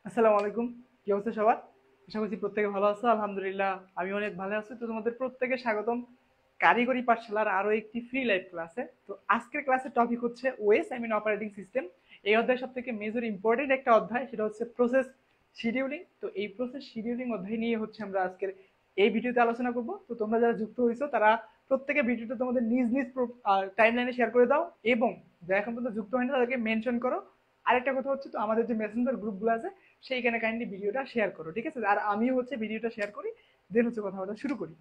আসসালামু আলাইকুম। কি অবস্থা সবার? আশা করছি প্রত্যেকে ভালো আছো। আলহামদুলিল্লাহ আমি অনেক ভালো আছি। তো তোমাদের প্রত্যেকে স্বাগতম কারিগরি পাঠশালার আরো একটি ফ্রি লাইভ ক্লাসে। তো আজকের ক্লাসের টপিক হচ্ছে ওএস অপারেটিং সিস্টেম। এই অধ্যায় সব থেকে মেজর ইম্পর্টেন্ট একটা অধ্যায়, সেটা হচ্ছে প্রসেস শিডিউলিং। তো এই প্রসেস শিডিউলিং অধ্যায় নিয়ে হচ্ছে আমরা আজকের এই ভিডিওতে আলোচনা করব। তো তোমরা যারা যুক্ত হয়েছো তারা প্রত্যেকে ভিডিওটা তোমাদের নিজ নিজ টাইম লাইনে শেয়ার করে দাও, এবং যারা এখন পর্যন্ত যুক্ত হয়নি তাদেরকে মেনশন করো। আরেকটা কথা হচ্ছে, তো আমাদের যে মেসেঞ্জার গ্রুপগুলো আছে সেইখানে কাইন্ডলি ভিডিওটা শেয়ার করো, ঠিক আছে? আর আমিও হচ্ছে ভিডিওটা শেয়ার করি, দেন হচ্ছে কথা বলা শুরু করি।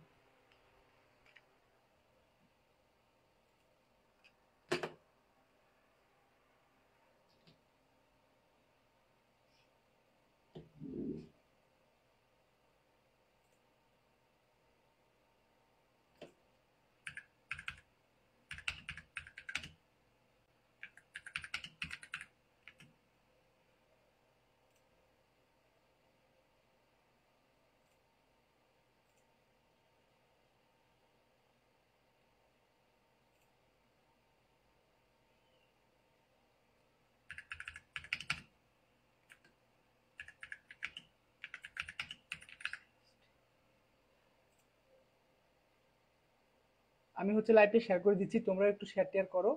আমি হচ্ছে লাইভটা শেয়ার করে দিচ্ছি, তোমরা একটু শেয়ার টেয়ার করো,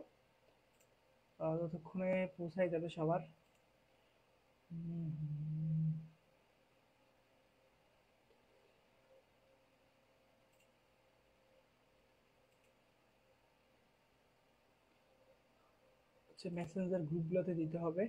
ততক্ষণে পৌঁছাই যাবে সবার। হচ্ছে মেসেঞ্জার গ্রুপগুলোতে দিতে হবে।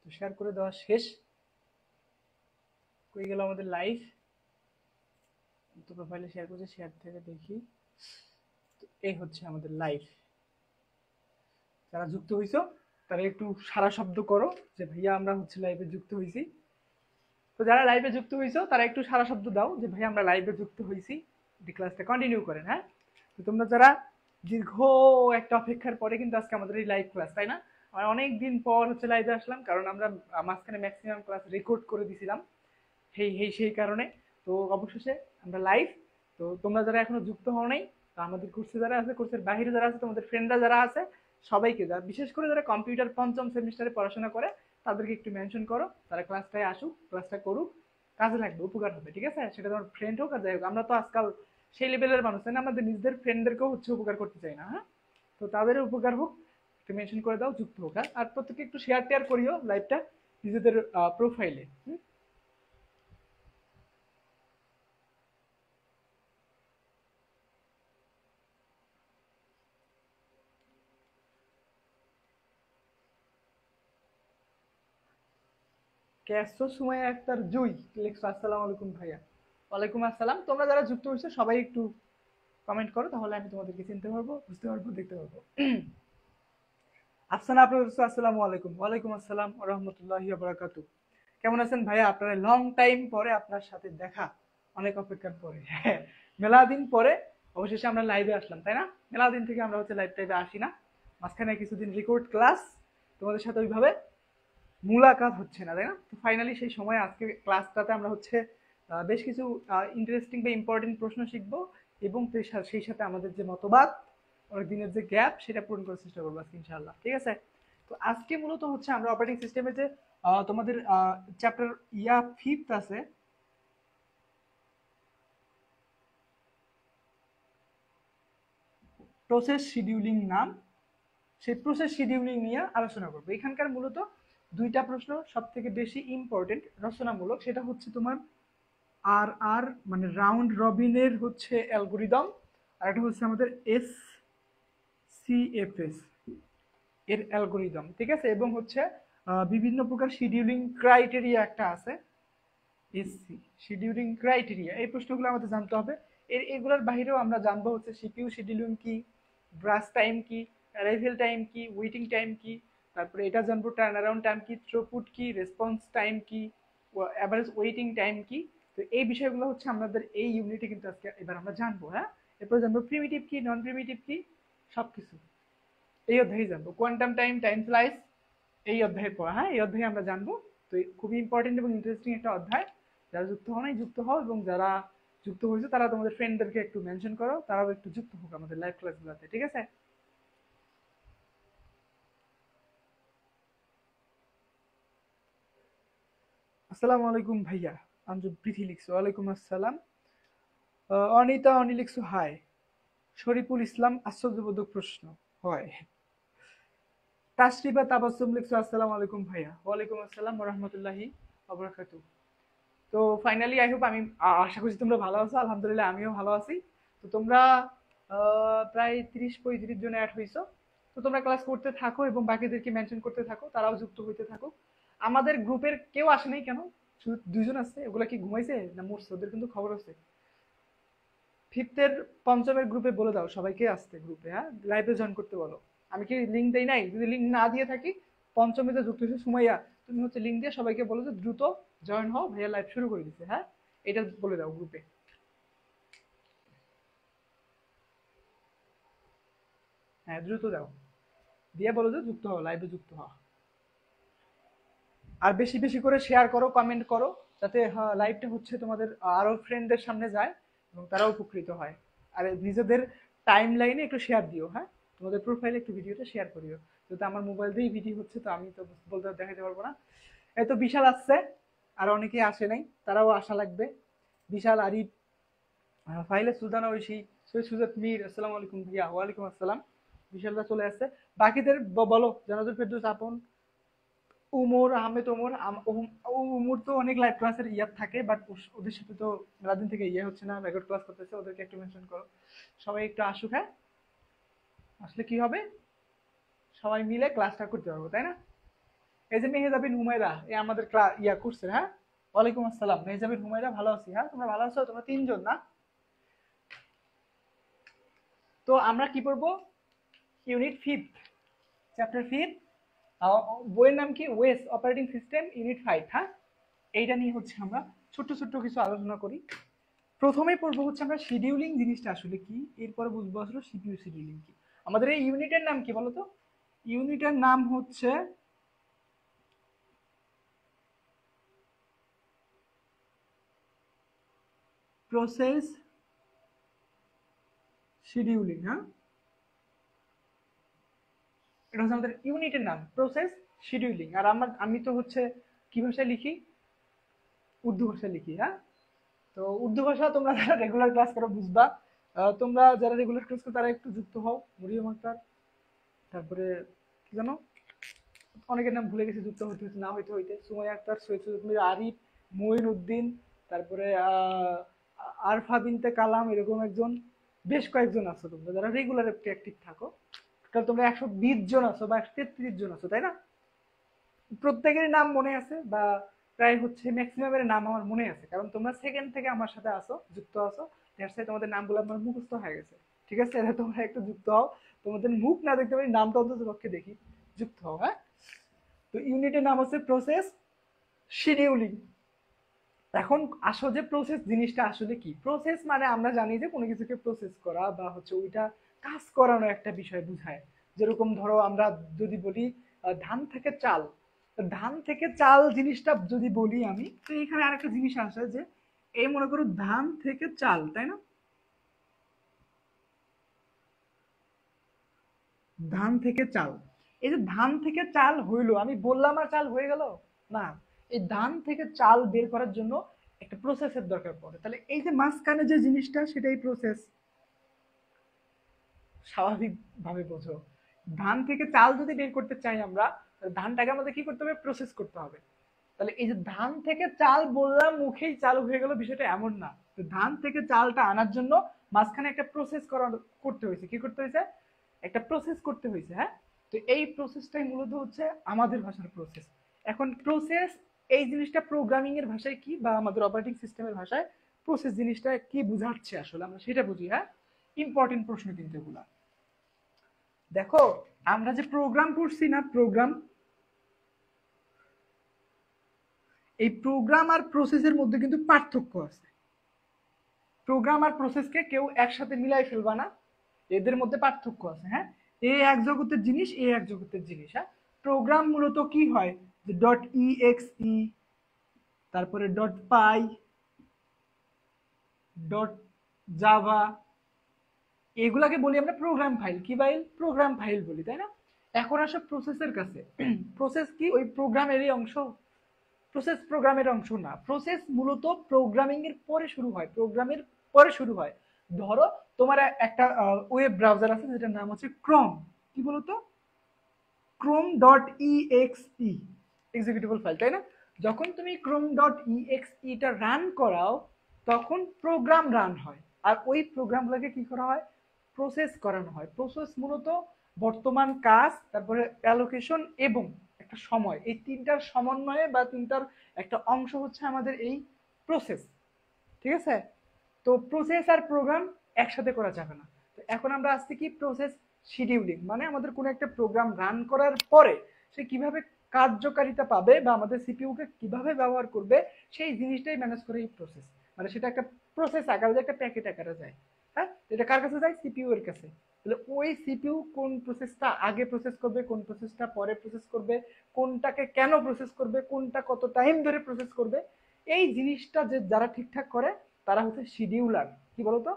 তো শেয়ার করে দেওয়া শেষ। কই গেল আমাদের লাইভ? তো প্রোফাইলে শেয়ার করছে, শেয়ার থেকে দেখি। তো এই হচ্ছে আমাদের লাইভ। যারা যুক্ত হইছো তারা একটু সারা শব্দ করো যে ভাইয়া আমরা হচ্ছে লাইভে যুক্ত হইছি। তো যারা লাইভে যুক্ত হইছো তারা একটু সারা শব্দ দাও যে ভাই আমরা লাইভে যুক্ত হইছি। ক্লাসটা কন্টিনিউ করেন, হ্যাঁ? তো তোমরা যারা দীর্ঘ একটা অপেক্ষার পরে কিন্তু আজকে আমাদের এই লাইভ ক্লাস, তাই না? আমরা অনেক দিন পর হচ্ছে লাইভে আসলাম, কারণ আমরা মাঝখানে ম্যাক্সিমাম ক্লাস রেকর্ড করে দিছিলাম সেই কারণে। তো অবশেষে আমরা লাইভ। তো তোমরা যারা এখনো যুক্ত হও নাই, তো আমাদের কোর্সে যারা আছে, কোর্সের বাইরে যারা আছে, তোমাদের ফ্রেন্ডরা যারা আছে, সবাইকে, যারা বিশেষ করে যারা কম্পিউটার পঞ্চম সেমিস্টারে পড়াশোনা করে, তাদেরকে একটু মেনশন করো, তারা ক্লাসটায় আসুক, ক্লাসটা করুক, কাজে লাগবে, উপকার হবে, ঠিক আছে? সেটা তোমার ফ্রেন্ড হোক আর যাই হোক, আমরা তো আজকাল সেই লেভেলের মানুষ, তাই না? আমাদের নিজেদের ফ্রেন্ডদেরকেও হচ্ছে উপকার করতে চাই না, হ্যাঁ? তো তাদের উপকার হোক, একটু মেনশন করে দাও, যুক্ত হোক, হ্যাঁ? আর প্রত্যেকে একটু শেয়ার টেয়ার করিও লাইভটা নিজেদের প্রোফাইলে। ক্যাসো সুমাইয়া আক্তার জুই লিখছো, আসসালামু আলাইকুম ভাইয়া। ওয়ালাইকুম আসসালাম। তোমরা যারা যুক্ত হয়েছো সবাই একটু কমেন্ট করো, তাহলে আমি তোমাদেরকে চিনতে পারবো, বুঝতে পারবো, দেখতে পারবো। আফসানা আপনার আসসালামু আলাইকুম। ওয়ালাইকুম আসসালাম ওয়া রাহমাতুল্লাহি ওয়া বারাকাতুহু। কেমন আছেন ভাইয়া? আপনারা লং টাইম পরে আপনার সাথে দেখা, অনেক অপেক্ষার পরে, হ্যাঁ, মেলা দিন পরে অবশেষে আমরা লাইভে আসলাম, তাই না? মেলা দিন থেকে আমরা হচ্ছে লাইভ টাইভে আসি না, মাঝখানে কিছুদিন রেকর্ড ক্লাস, তোমাদের সাথে ওইভাবে মুলাকাত হচ্ছে না, তাই না? তো ফাইনালি সেই সময় আজকে ক্লাসটাতে আমরা হচ্ছে বেশ কিছু ইন্টারেস্টিং বা ইম্পর্টেন্ট প্রশ্ন শিখবো, এবং সেই সাথে আমাদের যে মতবাদ, অনেক দিনের যে গ্যাপ, সেটা পূরণ করার চেষ্টা করবো আজকে ইনশাআল্লাহ, ঠিক আছে? তো আজকে মূলত হচ্ছে আমরা অপারেটিং সিস্টেমে যে তোমাদের চ্যাপ্টার ফিফথ আছে, প্রসেস শিডিউলিং নাম, সেই প্রসেস শিডিউলিং নিয়ে আলোচনা করবো। এখানকার মূলত দুইটা প্রশ্ন সব থেকে বেশি ইম্পর্টেন্ট, রচনামূলক। সেটা হচ্ছে তোমার আর আর মানে রাউন্ড রবিনের হচ্ছে অ্যালগোরিদম, আর একটা হচ্ছে আমাদের SCFS এর অ্যালগোরিদম, ঠিক আছে। এবং হচ্ছে বিভিন্ন প্রকার শিডিউলিং ক্রাইটেরিয়া একটা আছে, এসসি শিডিউলিং ক্রাইটেরিয়া, এই প্রশ্নগুলো আমাদের জানতে হবে। এগুলোর বাইরেও আমরা জানবো হচ্ছে সিপিইউ শিডিউলিং কি, ব্রাশ টাইম কি, অ্যারাইভেল টাইম কি, ওয়েটিং টাইম কি, তারপরে এটা জানবো টার্ন অ্যারাউন্ড টাইম কি, থ্রুপুট কি, রেসপন্স টাইম কি, অ্যাভারেজ ওয়েটিং টাইম কি। তো এই বিষয়গুলো হচ্ছে আমাদের এই ইউনিটে কিন্তু আজকে এবার আমরা জানবো, হ্যাঁ। এরপর জানবো প্রিমিটিভ কি, নন প্রিমিটিভ কি, সবকিছু এই অধ্যায়ে জানবো। কোয়ান্টাম টাইম, টাইম স্লাইস এই অধ্যায়ের পর, হ্যাঁ, এই অধ্যায়ে আমরা জানবো। তো খুবই ইম্পর্টেন্ট এবং ইন্টারেস্টিং একটা অধ্যায়। যারা যুক্ত হও নাই যুক্ত হও, এবং যারা যুক্ত হয়েছে তারা তোমাদের ফ্রেন্ডদেরকে একটু মেনশন করো, তারাও একটু যুক্ত হোক আমাদের লাইভ ক্লাসগুলোতে, ঠিক আছে। আসসালামু আলাইকুম ভাইয়া। আমজদ প্রীতি লিখছো, ওয়ালাইকুম আসসালাম। অনিতা অনি লিখছো হাই। শরীফুল ইসলাম আশ্চর্যবোধক প্রশ্ন হয়। তাশরিফা তাবাসসুম লিখছো আসসালামু আলাইকুম ভাইয়া। ওয়ালাইকুম আসসালাম ওয়া রাহমাতুল্লাহি ওয়া বারাকাতুহু। তো ফাইনালি আই হোপ, আমি আশা করছি তোমরা ভালো আছো, আলহামদুলিল্লাহ আমিও ভালো আছি। তো তোমরা প্রায় 30-35 জন অ্যাড হইছো। তো তোমরা ক্লাস করতে থাকো এবং বাকিদেরকে মেনশন করতে থাকো, তারাও যুক্ত হইতে থাকো। আমাদের গ্রুপের কেউ আসে নাই কেন, শুধু 2 জন আছে, ওগুলা কি ঘুমাইছে না মরছে? ওদের কিন্তু খবর আছে। ফিফথের পঞ্চমের গ্রুপে বলে দাও সবাইকে আসতে গ্রুপে, হ্যাঁ, লাইভে জয়েন করতে বলো। আমি কি লিঙ্ক দেই নাই? যদি লিঙ্ক না দিয়ে থাকি, পঞ্চমীতে যুক্ত হয়েছে সুমাইয়া, তুমি হচ্ছে লিঙ্ক দিয়ে সবাইকে বলো যে দ্রুত জয়েন হও, ভাইয়া লাইভ শুরু করে দিচ্ছে, হ্যাঁ। এটা বলে দাও গ্রুপে। হ্যাঁ, দ্রুত দাও, দিয়ে বলো যে যুক্ত হও, লাইভে যুক্ত হও। আর বেশি বেশি করে শেয়ার করো, কমেন্ট করো, যাতে লাইভটা হচ্ছে তোমাদের আরো ফ্রেন্ডদের সামনে যায় এবং তারাও উপকৃত হয়। আর নিজেদের টাইম লাইনে একটু শেয়ার দিও, হ্যাঁ, তোমাদের প্রোফাইলে একটু ভিডিওটা শেয়ার করিও। যেহেতু আমার মোবাইল দিয়েই ভিডিও হচ্ছে, তো আমি তো বলতে দেখাতে পারবো না। এই তো বিশাল আসছে, আর অনেকেই আসে নাই, তারাও আসা লাগবে। বিশাল, আরিফ, ফাইলে সুলতানা ঐশী, সৈয়দ সুজাত মীর, আসসালামু আলাইকুম ভাইয়া। ওয়ালাইকুম আসসালাম। বিশালরা চলে আসছে। বাকিদের বলো, জানাজুল ফেরদৌস আপন, উমর আহমেদ, ওমর উমর তো অনেক লাইভ ক্লাসের ইয়াত থাকে, বাট ওদের সাথে তো মেলাদিন থেকে ইয়ে হচ্ছে না, রেকর্ড ক্লাস করতেছে, ওদেরকে একটু মেনশন করো। সবাই একটু আসুক, হ্যাঁ, আসলে কি হবে, সবাই মিলে ক্লাসটা করতে পারবো, তাই না? এই যে মেহেজাবিন হুমায়রা, এ আমাদের ক্লাস ইয়া করছে, হ্যাঁ। ওয়ালাইকুম আসসালাম মেহেজাবিন হুমায়রা, ভালো আছি, হ্যাঁ, তোমরা ভালো আছো? তোমরা 3 জন না? তো আমরা কি পড়বো? Unit 5, chapter 5। বইয়ের নাম কি? ওয়েস অপারেটিং সিস্টেম, ইউনিট 5, হ্যাঁ। এইটা নিয়ে হচ্ছে আমরা ছোট্ট ছোট্ট কিছু আলোচনা করি। প্রথমেই পড়বো হচ্ছে আমরা শিডিউলিং জিনিসটা আসলে কি, এরপরে বুঝবো আসলে সিপিইউ শিডিউলিং কি। আমাদের এই ইউনিটের নাম কি বলতো? ইউনিটের নাম হচ্ছে প্রসেস শিডিউলিং, হ্যাঁ। এটা হচ্ছে আমাদের ইউনিটের নাম, প্রসেস শিডিউলিং। আর আমি তো হচ্ছে কি ভাষায় লিখি? উর্দু ভাষায় লিখি, হ্যাঁ। তো উর্দু ভাষা তোমরা যারা রেগুলার ক্লাস করো বুঝবা। তোমরা যারা রেগুলার ক্লাস করো তারা একটু যুক্ত হও। মরিয়ম আক্তার, তারপরে কি জানো, অনেকের নাম ভুলে গেছি, যুক্ত হতে হতে না হইতে হইতে, সুমাইয়া আক্তার, সৈয়দ সুজত মির, আরিফ, মঈন উদ্দিন, তারপরে আরফা বিনতে কালাম, এরকম একজন, বেশ কয়েকজন আছো তোমরা যারা রেগুলার একটু অ্যাক্টিভ থাকো। টোটাল তোমরা 120 জন আছো বা 133 জন আছো, তাই না? প্রত্যেকেরই নাম মনে আছে, বা প্রায় হচ্ছে ম্যাক্সিমামের নাম আমার মনে আছে, কারণ তোমরা সেকেন্ড থেকে আমার সাথে আসো, যুক্ত আছো। দ্যাটস ওয়াই তোমাদের নামগুলো আমার মুখস্থ হয়ে গেছে, ঠিক আছে। এবার তোমরা একটু যুক্ত হও, তোমাদের মুখ না দেখতে পারি, নামটা অন্তত পক্ষে দেখি, যুক্ত হও, হ্যাঁ। তো ইউনিটের নাম হচ্ছে প্রসেস শিডিউলিং। এখন আসো যে প্রসেস জিনিসটা আসলে কি। প্রসেস মানে আমরা জানি যে কোনো কিছুকে প্রসেস করা বা হচ্ছে ওইটা কাজ করানো একটা বিষয় বুঝায়। যেরকম ধরো আমরা যদি বলি ধান থেকে চাল, ধান থেকে চাল জিনিসটা যদি বলি আমি, তো এখানে আরেকটা জিনিস আসে যে এই মনে করো ধান থেকে চাল, তাই না? ধান থেকে চাল, এই যে ধান থেকে চাল হইলো, আমি বললাম আর চাল হয়ে গেল না। এই ধান থেকে চাল বের করার জন্য একটা প্রসেসের দরকার পড়ে। তাহলে এই যে মাঝখানে যে জিনিসটা, সেটাই প্রসেস। স্বাভাবিক ভাবে বোঝো, ধান থেকে চাল যদি বের করতে চাই আমরা, তাহলে ধানটাকে আমাদের কি করতে হবে? প্রসেস করতে হবে। তাহলে এই যে ধান থেকে চাল বললাম মুখেই চালু হয়ে গেল, বিষয়টা এমন না। তো ধান থেকে চালটা আনার জন্য মাঝখানে একটা প্রসেস করতে হয়েছে। কি করতে হয়েছে? একটা প্রসেস করতে হয়েছে, হ্যাঁ। তো এই প্রসেসটাই মূলত হচ্ছে আমাদের ভাষার প্রসেস। এখন প্রসেস এই জিনিসটা প্রোগ্রামিং এর ভাষায় কি, বা আমাদের অপারেটিং সিস্টেমের ভাষায় প্রসেস জিনিসটা কি বোঝাচ্ছে আসলে আমরা সেটা বুঝি, হ্যাঁ। ইম্পর্টেন্ট প্রশ্ন কিন্তু এগুলা। দেখো আমরা যে প্রোগ্রাম করছি না, প্রোগ্রাম, এই প্রোগ্রাম আর প্রসেসের মধ্যে কিন্তু পার্থক্য আছে। প্রোগ্রাম আর প্রসেসকে কেউ একসাথে মিলাই ফেলবা না, এদের মধ্যে পার্থক্য আছে, হ্যাঁ। এ এক জগতের জিনিস, এ এক জগতের জিনিস, হ্যাঁ। প্রোগ্রাম মূলত কি হয়, যে ডট ই এক্স ই, তারপরে ডট পাই, ডট জাভা, এগুলাকে বলি আমরা প্রোগ্রাম ফাইল। কি ফাইল? প্রোগ্রাম ফাইল বলি, তাই না? এখন আসো প্রসেসের কাছে। প্রসেস কি ওই প্রোগ্রামেরই অংশ? প্রসেস প্রোগ্রামের অংশ না। প্রসেস মূলত প্রোগ্রামিং এর পরে শুরু হয়, প্রোগ্রামের পরে শুরু হয়। ধরো তোমার একটা ওয়েব ব্রাউজার আছে যেটার নাম হচ্ছে ক্রোম। কি বলতো? ক্রোম ডট ই এক্স ই, এক্সিকিউটেবল ফাইল, তাই না? যখন তুমি ক্রোম ডট ই এক্স ইটা রান করাও তখন প্রোগ্রাম রান হয়, আর ওই প্রোগ্রামগুলোকে কি করা হয়? প্রসেস করানো হয়। প্রসেস মূলত বর্তমান কাজ, তারপরে অ্যালোকেশন এবং একটা সময়, এই তিনটার সমন্বয়ে বা তিনটার একটা অংশ হচ্ছে আমাদের এই প্রসেস। ঠিক আছে? তো প্রসেস আর প্রোগ্রাম একসাথে করা যাবে না। তো এখন আমরা আসছি কি প্রসেস শিডিউলিং, মানে আমাদের কোনো একটা প্রোগ্রাম রান করার পরে সে কিভাবে কার্যকারিতা পাবে বা আমাদের সিপিইউ কে কিভাবে ব্যবহার করবে সেই জিনিসটাই ম্যানেজ করে এই প্রসেস। মানে সেটা একটা প্রসেস আকারে যায়, একটা প্যাকেট আকারে যায়, হ্যাঁ। এটা কার কাছে যায়? সিপিইউ এর কাছে। তাহলে ওই সিপিইউ কোন প্রসেসটা আগে প্রসেস করবে, কোন প্রসেসটা পরে প্রসেস করবে, কোনটাকে কেন প্রসেস করবে, কোনটা কত টাইম ধরে প্রসেস করবে, এই জিনিসটা যে যারা ঠিকঠাক করে তারা হচ্ছে শিডিউলার। কি বলতো?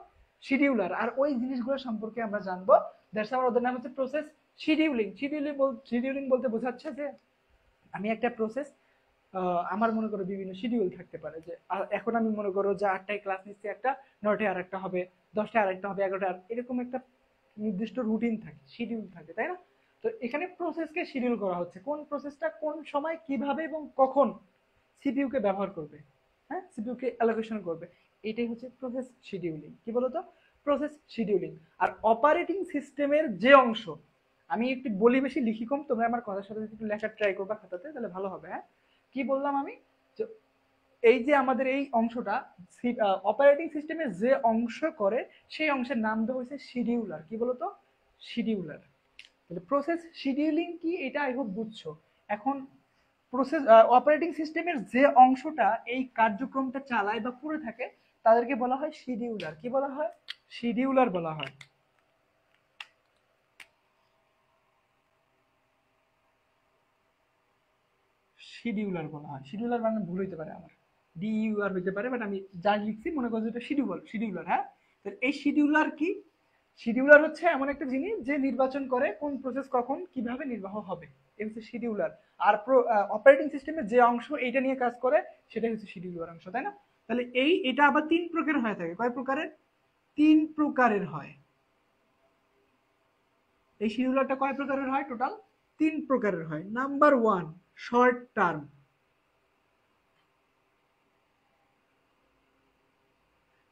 শিডিউলার। আর ওই জিনিসগুলো সম্পর্কে আমরা জানবো। দ্যাটস আমার ওদের নাম হচ্ছে প্রসেস শিডিউলিং। শিডিউলিং বলতে বোঝাচ্ছে যে আমি একটা প্রসেস, আমার মনে করো বিভিন্ন শিডিউল থাকতে পারে, যে এখন আমি মনে করো যে 8টায় ক্লাস নিচ্ছি, একটা 9টায় আর একটা হবে, 10টায় আর একটা হবে, 11টায় এরকম একটা নির্দিষ্ট রুটিন থাকে, শিডিউল থাকে, তাই না? তো এখানে প্রসেসকে শিডিউল করা হচ্ছে, কোন প্রসেসটা কোন সময় কিভাবে এবং কখন সিপিইউ কে ব্যবহার করবে, হ্যাঁ, সিপিইউ কে অ্যালোকেশন করবে। এটাই হচ্ছে প্রসেস শিডিউলিং। কি বলতো? Process scheduling. আর অপারেটিং সিস্টেমের যে অংশ, আমি একটু বলি বেশি লিখি কম, তোমরা আমার কথার সাথে একটু লেখার ট্রাই করবা খাতাতে, তাহলে ভালো হবে, হ্যাঁ। কি বললাম আমি? যে এই যে আমাদের এই অংশটা অপারেটিং সিস্টেমের যে অংশ করে সেই অংশের নাম দেওয়া হয়েছে শিডিউলার। কি বলতো? শিডিউলার। তাহলে প্রসেস শিডিউলিং কি এটা আই হোপ বুঝছো। এখন প্রসেস অপারেটিং সিস্টেমের যে অংশটা এই কার্যক্রমটা চালায় বা করে থাকে তাদেরকে বলা হয় শিডিউলার। কি বলা হয়? শিডিউলার বলা হয়। শিডিউলার বলা হয়। শিডিউলার মানে ভুল হইতে পারে আমার, ডিইউআর হইতে পারে, বাট আমি যা লিখছি মনে করছি এটা শিডিউলার, হ্যাঁ। তো এই শিডিউলার কি? শিডিউলার হচ্ছে এমন একটা জিনিস যে নির্বাচন করে কোন প্রসেস কখন কিভাবে নির্বাহ হবে, এই হচ্ছে শিডিউলার। আর অপারেটিং সিস্টেমের যে অংশ এইটা নিয়ে কাজ করে সেটাই হচ্ছে শিডিউলার অংশ, তাই না? তাহলে এটা আবার তিন প্রকারের হয়ে থাকে। কয় প্রকারের? তিন প্রকারের হয়। এই শিডিউলারটা কয় প্রকারের হয়? টোটাল তিন প্রকারের হয়। Number one, short term.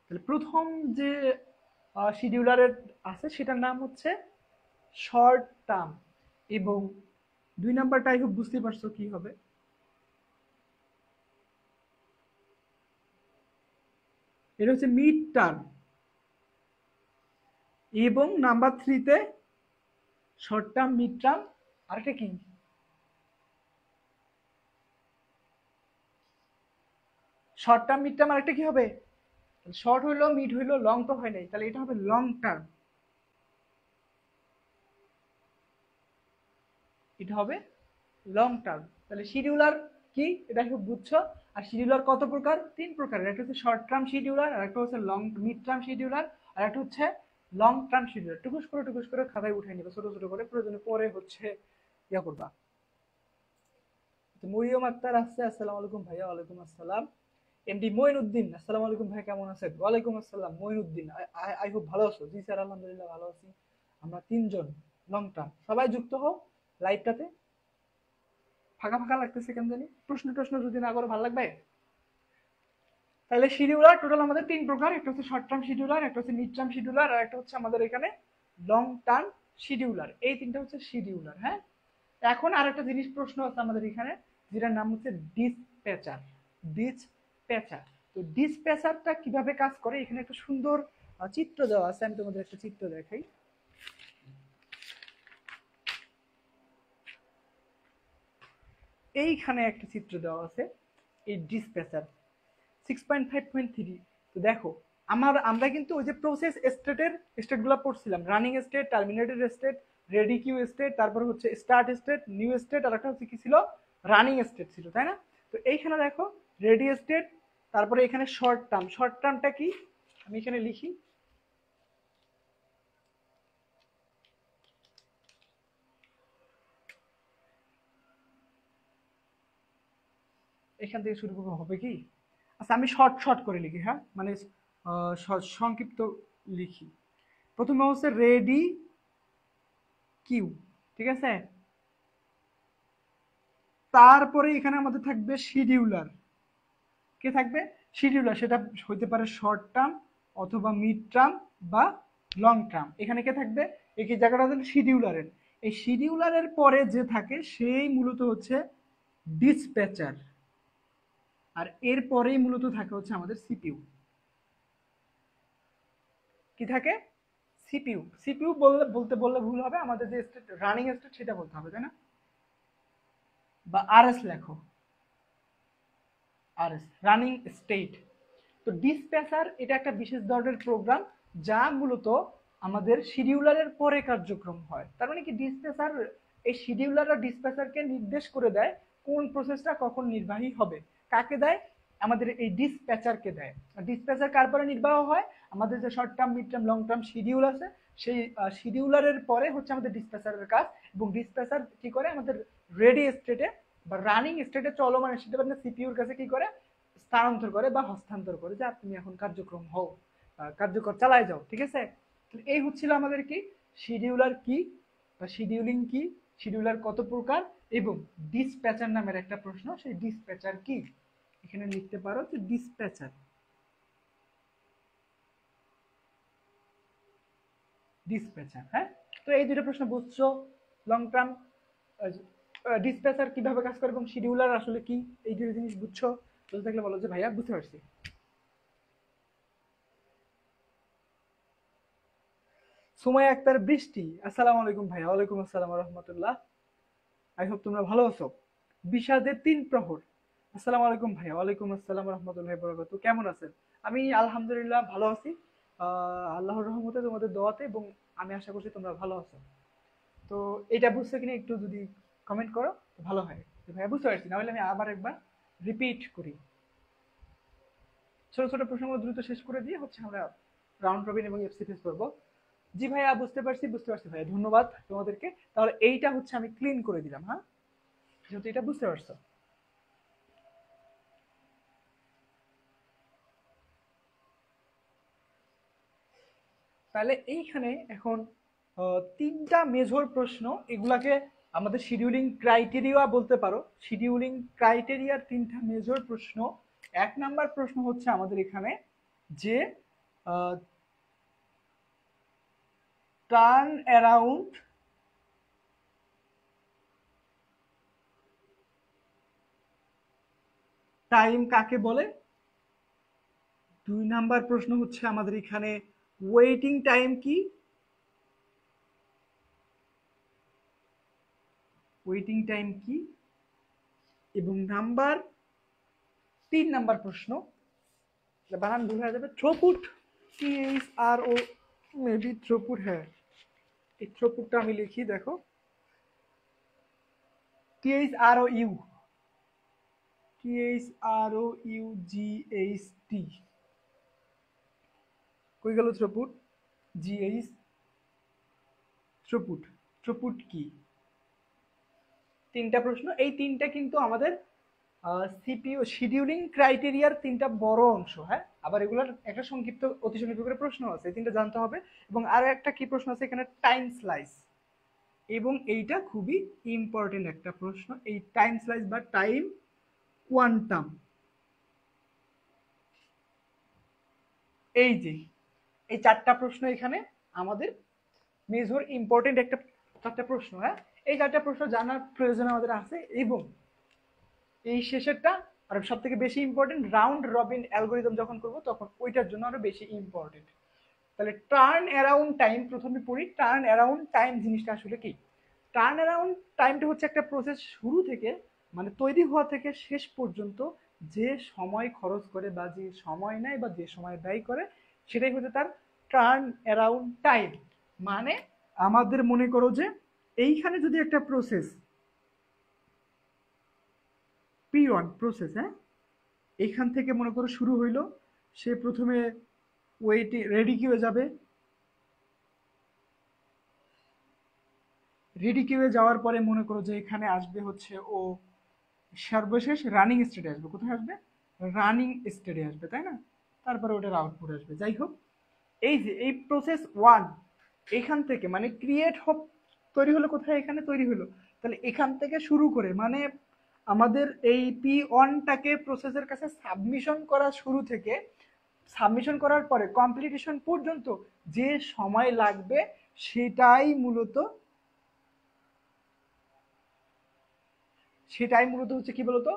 তাহলে প্রথম যে শিডিউলারের আছে সেটার নাম হচ্ছে শর্ট টার্ম, এবং দুই নাম্বারটা খুব বুঝতে পারছো কি হবে, এটা হচ্ছে মিড টার্ম, এবং নাম্বার থ্রিতে শর্ট টার্ম, মিড টার্ম, আর একটা কি, শর্ট টার্ম, মিড টার্ম, আর একটা কি হবে? শর্ট হইলো, মিড হইলো, লং তো হয় নাই, তাহলে এটা হবে লং টার্ম। এটা হবে লং টার্ম। তাহলে শিডিউলার কি এটা খুব বুঝছো। আর শিডিউলার কত প্রকার? তিন প্রকারের। একটা হচ্ছে শর্ট টার্ম শিডিউলার, আর একটা হচ্ছে লং মিড টার্ম শিডিউলার, আর একটা হচ্ছে লং টার্ম শিডিউলার। টুকুস করে খাতায় উঠাই নিবা ছোট ছোট করে, প্রয়োজনে পরে হচ্ছে ইয়া করবা। তো মরিয়ম আক্তার আসছে, আসসালামু আলাইকুম ভাইয়া। ওয়ালাইকুম আসসালাম। এমডি মঈনুদ্দিন, আসসালামু আলাইকুম ভাই, কেমন আছেন? ওয়ালাইকুম আসসালাম মঈনুদ্দিন, আই হোপ ভালো আছো? জি স্যার, আলহামদুলিল্লাহ ভালো আছি। আমরা তিনজন লং টার্ম, সবাই যুক্ত হও লাইভটাতে। ফাঁকা ফাঁকা লাগতেছে কেন জানি, প্রশ্ন যদি না করো ভালো লাগবে। তাহলে শিডিউলার টোটাল আমাদের 3 প্রকার, একটা হচ্ছে শর্ট টার্ম শিডিউলার, একটা হচ্ছে মিড টার্ম শিডিউলার, আর একটা হচ্ছে আমাদের এখানে লং টার্ম শিডিউলার। এই তিনটা হচ্ছে শিডিউলার। হ্যাঁ, এখন আর একটা জিনিস প্রশ্ন আছে আমাদের এখানে, যেটার নাম হচ্ছে ডিসপ্যাচার। ডিসপ্যাচার, তো ডিসপ্যাচারটা কিভাবে কাজ করে এখানে একটা সুন্দর চিত্র দেওয়া আছে, আমি তোমাদের একটা চিত্র দেখাই। এইখানে একটা চিত্র দেওয়া আছে এই ডিসপ্যাচার 6.5.3। তো দেখো আমরা কিন্তু ওই যে প্রসেস স্টেটগুলো পড়ছিলাম, running state, terminated state, ready queue state, তারপর হচ্ছে স্টার্ট স্টেট, নিউ স্টেট, আর একটা হচ্ছে কি ছিল, রানিং স্টেট ছিল, তাই না? তো এইখানে দেখো রেডি স্টেট, তারপরে এখানে শর্ট টার্ম। শর্ট টার্মটা কি আমি এখানে লিখি, এখান থেকে শুরু করবো, হবে কি, আচ্ছা আমি শর্ট করে লিখি, হ্যাঁ মানে সংক্ষিপ্ত লিখি। প্রথমে হচ্ছে রেডি কিউ, ঠিক আছে, তারপরে এখানে আমাদের থাকবে শিডিউলার। কে থাকবে? শিডিউলার, সেটা হইতে পারে শর্ট টার্ম অথবা মিড টার্ম বা লং টার্ম। এখানে কে থাকবে? এই জায়গাটা হচ্ছে শিডিউলারের। এই শিডিউলারের পরে যে থাকে সেই মূলত হচ্ছে ডিসপ্যাচার, আর এর পরেই মূলত থাকে হচ্ছে আমাদের সিপিইউ। কি থাকে? সিপিইউ। সিপিইউ বললে ভুল হবে, আমাদের যে স্টেট রানিং স্টেট সেটা বলতে হবে, তাই না? বা আরএস লেখো, আরএস রানিং স্টেট। তো ডিসপ্যাচার এটা একটা বিশেষ ধরনের প্রোগ্রাম যা মূলত আমাদের শিডিউলারের পরে কার্যক্রম হয়। তার মানে কি, ডিসপ্যাচার এই শিডিউলার আর ডিসপ্যাচারকে নির্দেশ করে দেয় কোন প্রসেসটা কখন নির্বাহী হবে। কাকে দেয়? আমাদের এই ডিসপ্যাচারকে দেয়। ডিসপ্যাচার কার পরে নির্বাহ হয়? আমাদের যে short term, mid term, long term schedule আছে, সেই শিডিউলারের পরে হচ্ছে আমাদের ডিসপ্যাচারের কাজ। এবং ডিসপ্যাচার কি করে? আমাদের রেডি স্টেটে বা রানিং স্টেটে চলমান স্টেটে মানে সিপিইউর কাছে কি করে? স্থানান্তর করে বা হস্তান্তর করে, যে তুমি এখন কার্যক্রম হও, কার্যকর চালায় যাও, ঠিক আছে? এই হচ্ছিল আমাদের কি শিডিউলার কি বা শিডিউলিং কি, শিডিউলার কত প্রকার, এবং ডিসপ্যাচার নামের একটা প্রশ্ন, সেই ডিসপ্যাচার কি এখানে লিখতে পারো যে ডিসপ্যাচার। ডিসপ্যাচার, হ্যাঁ। তো এই দুটো প্রশ্ন বুঝছো, লং টার্ম ডিসপ্যাচার কিভাবে কাজ করে এবং শিডিউলার আসলে কি, এই দুটো জিনিস বুঝছো? বুঝতে থাকলে বলো যে ভাইয়া বুঝতে পারছি। সুমাইয়া আক্তার বৃষ্টি, আসসালামু আলাইকুম ভাইয়া। ওয়ালাইকুম আসসালাম রহমতুল্লাহ। আই হোপ তোমরা ভালো আছো। বিষাদের 3 প্রহর, আসসালামু আলাইকুম ভাইয়া। ওয়ালাইকুম আসসালাম রহমতুল্লাহ বরকাতুহু। কেমন আছেন? আমি আলহামদুলিল্লাহ ভালো আছি, আল্লাহর রহমতে, তোমাদের দোয়াতে, এবং আমি আশা করছি তোমরা ভালো আছো। তো এটা বুঝছো কিনা একটু যদি কমেন্ট করো তো ভালো হয়। তো ভাইয়া বুঝতে পারছি, না হলে আমি আবার একবার রিপিট করি। ছোট ছোট প্রশ্নগুলো দ্রুত শেষ করে দিয়ে হচ্ছে আমরা রাউন্ড রবিন এবং এফসি ফেস করবো। জি ভাইয়া বুঝতে পারছি ভাইয়া, ধন্যবাদ তোমাদেরকে। তাহলে এইটা হচ্ছে আমি ক্লিন করে দিলাম, হ্যাঁ, যেহেতু এটা বুঝতে পারছো। তাহলে এইখানে এখন 3টা মেজর প্রশ্ন, এগুলাকে আমাদের শিডিউলিং ক্রাইটেরিয়া বলতে পারো। শিডিউলিং ক্রাইটেরিয়ার 3টা মেজর প্রশ্ন। 1 নাম্বার প্রশ্ন হচ্ছে আমাদের এখানে যে টার্ন অ্যারাউন্ড টাইম কাকে বলে। 2 নাম্বার প্রশ্ন হচ্ছে আমাদের এখানে ওয়েটিং টাইম কি, ওয়েটিং টাইম কি। এবং 3 নাম্বার প্রশ্ন, বানান ভুল হয়ে যাবে, থ্রুপুট, THRO, মেবি থ্রুপুট, হ্যাঁ এই থ্রুপুটটা আমি লিখি, দেখো THROU, THROUGHT, কই গেল থ্রুপুট, GH, থ্রুপুট, থ্রুপুট কি। 3টা প্রশ্ন, এই 3টা কিন্তু আমাদের সিপিইউ শিডিউলিং ক্রাইটেরিয়ার 3টা বড় অংশ, হ্যাঁ। আবার এগুলোর একটা সংক্ষিপ্ত, অতি সংক্ষিপ্ত করে প্রশ্ন আছে, এই 3টা জানতে হবে। এবং আরো একটা কি প্রশ্ন আছে এখানে, টাইম স্লাইস। এবং এইটা খুবই ইম্পর্টেন্ট একটা প্রশ্ন, এই টাইম স্লাইস বা টাইম কোয়ান্টাম। এই যে এই চারটা প্রশ্ন এখানে আমাদের মেজর ইম্পর্টেন্ট একটা চারটা প্রশ্ন। হ্যাঁ, এই চারটা প্রশ্ন জানার প্রয়োজন আমাদের আছে। এবং এই শেষেরটা আর সব থেকে বেশি ইম্পর্টেন্ট, রাউন্ড রবিন অ্যালগোরিদম যখন করব তখন ওইটার জন্য আরো বেশি ইম্পর্টেন্ট। তাহলে টার্ন অ্যারাউন্ড টাইম প্রথমে পড়ি। টার্ন অ্যারাউন্ড টাইম জিনিসটা আসলে কি? টার্ন অ্যারাউন্ড টাইমটা হচ্ছে একটা প্রসেস শুরু থেকে মানে তৈরি হওয়া থেকে শেষ পর্যন্ত যে সময় খরচ করে বা যে সময় নেয় বা যে সময় ব্যয় করে সেটাই হচ্ছে তার টার্ন অ্যারাউন্ড টাইম। মানে আমাদের মনে করো যে এইখানে যদি একটা প্রসেস P1 প্রসেস, হ্যাঁ, এইখান থেকে মনে করো শুরু হইলো, সে প্রথমে ওয়েটে রেডি কিউয়ে যাবে, রেডি কিউয়ে যাওয়ার পরে মনে করো যে এখানে আসবে হচ্ছে ও সর্বশেষ রানিং স্টেটে আসবে। কোথায় আসবে? রানিং স্টেটে আসবে, তাই না? তারপরে ওটার আউটপুট আসবে। যাই হোক, এই যে এই প্রসেস ওয়ান এখান থেকে মানে ক্রিয়েট হোক তৈরি হলো কোথায়? এখানে তৈরি হলো। তাহলে এখান থেকে শুরু করে মানে আমাদের এই P1টাকে প্রসেসের কাছে সাবমিশন করা শুরু থেকে সাবমিশন করার পরে কমপ্লিটেশন পর্যন্ত যে সময় লাগবে সেটাই মূলত হচ্ছে কি বলতো?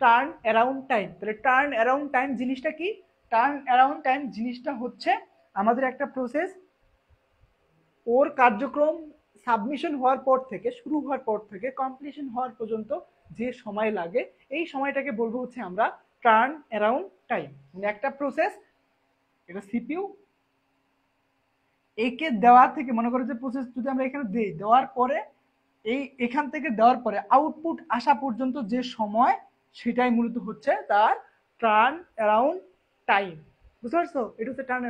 Turn around time. তাহলে টার্ন অ্যারাউন্ড টাইম জিনিসটা কি? টার্ন অ্যারাউন্ড টাইম জিনিসটা হচ্ছে আমাদের একটা প্রসেস ওর কার্যক্রম সাবমিশন হওয়ার পর থেকে শুরু হওয়ার পর থেকে কমপ্লিশন হওয়ার পর্যন্ত যে সময় লাগে এই সময়টাকে বলবো হচ্ছে আমরা টার্ন অ্যারাউন্ড টাইম। মানে একটা প্রসেস, এটা সিপিইউ একে দেওয়া থেকে মনে করো যে প্রসেস যদি আমরা এখানে দেই, দেওয়ার পরে এখান থেকে দেওয়ার পরে আউটপুট আসা পর্যন্ত যে সময় সেটাই মূলত হচ্ছে তার টার্ন অ্যারাউন্ড টাইম। বুঝতে পারছো? এটা হচ্ছে টার্ন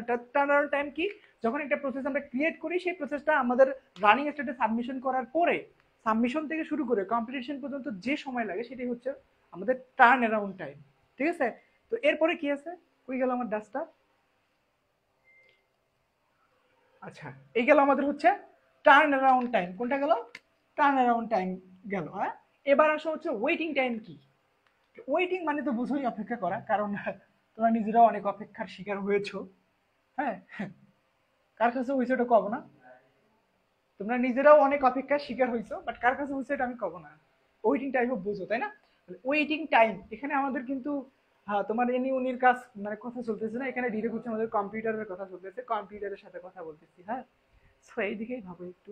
অ্যারাউন্ড টাইম। কি? যখন একটা প্রসেস আমরা ক্রিয়েট করি সেই প্রসেসটা আমাদের রানিং স্টেটে সাবমিশন করার পরে সাবমিশন থেকে শুরু করে কমপ্লিটেশন পর্যন্ত যে সময় লাগে সেটাই হচ্ছে আমাদের টার্ন অ্যারাউন্ড টাইম। ঠিক আছে? তো এরপরে কি আছে? কই গেল আমার ডাস্টার? আচ্ছা, এই গেল আমাদের হচ্ছে টার্ন অ্যারাউন্ড টাইম। কোনটা গেল? টার্ন অ্যারাউন্ড টাইম গেল। হ্যাঁ, এবার আসো হচ্ছে ওয়েটিং টাইম। কি? ওয়েটিং মানে তো বুঝোই অপেক্ষা করা, কারণ তোমরা নিজেরাও অনেক অপেক্ষার শিকার হয়েছো। হ্যাঁ, কার কাছে হয়েছে ওটা কব না। তোমরা নিজেরাও অনেক অপেক্ষার শিকার হয়েছো, বাট কার কাছে হয়েছে এটা আমি কব না। ওয়েটিং টাইম বুঝো, তাই না? ওয়েটিং টাইম এখানে আমাদের কিন্তু হ্যাঁ তোমার এনি উনির কাজ মানে কথা চলতেছে না, এখানে ডিরেক্ট হচ্ছে আমাদের কম্পিউটারের কথা চলতেছে, কম্পিউটারের সাথে কথা বলতেছি। হ্যাঁ, সো এইদিকেই ভাবো একটু,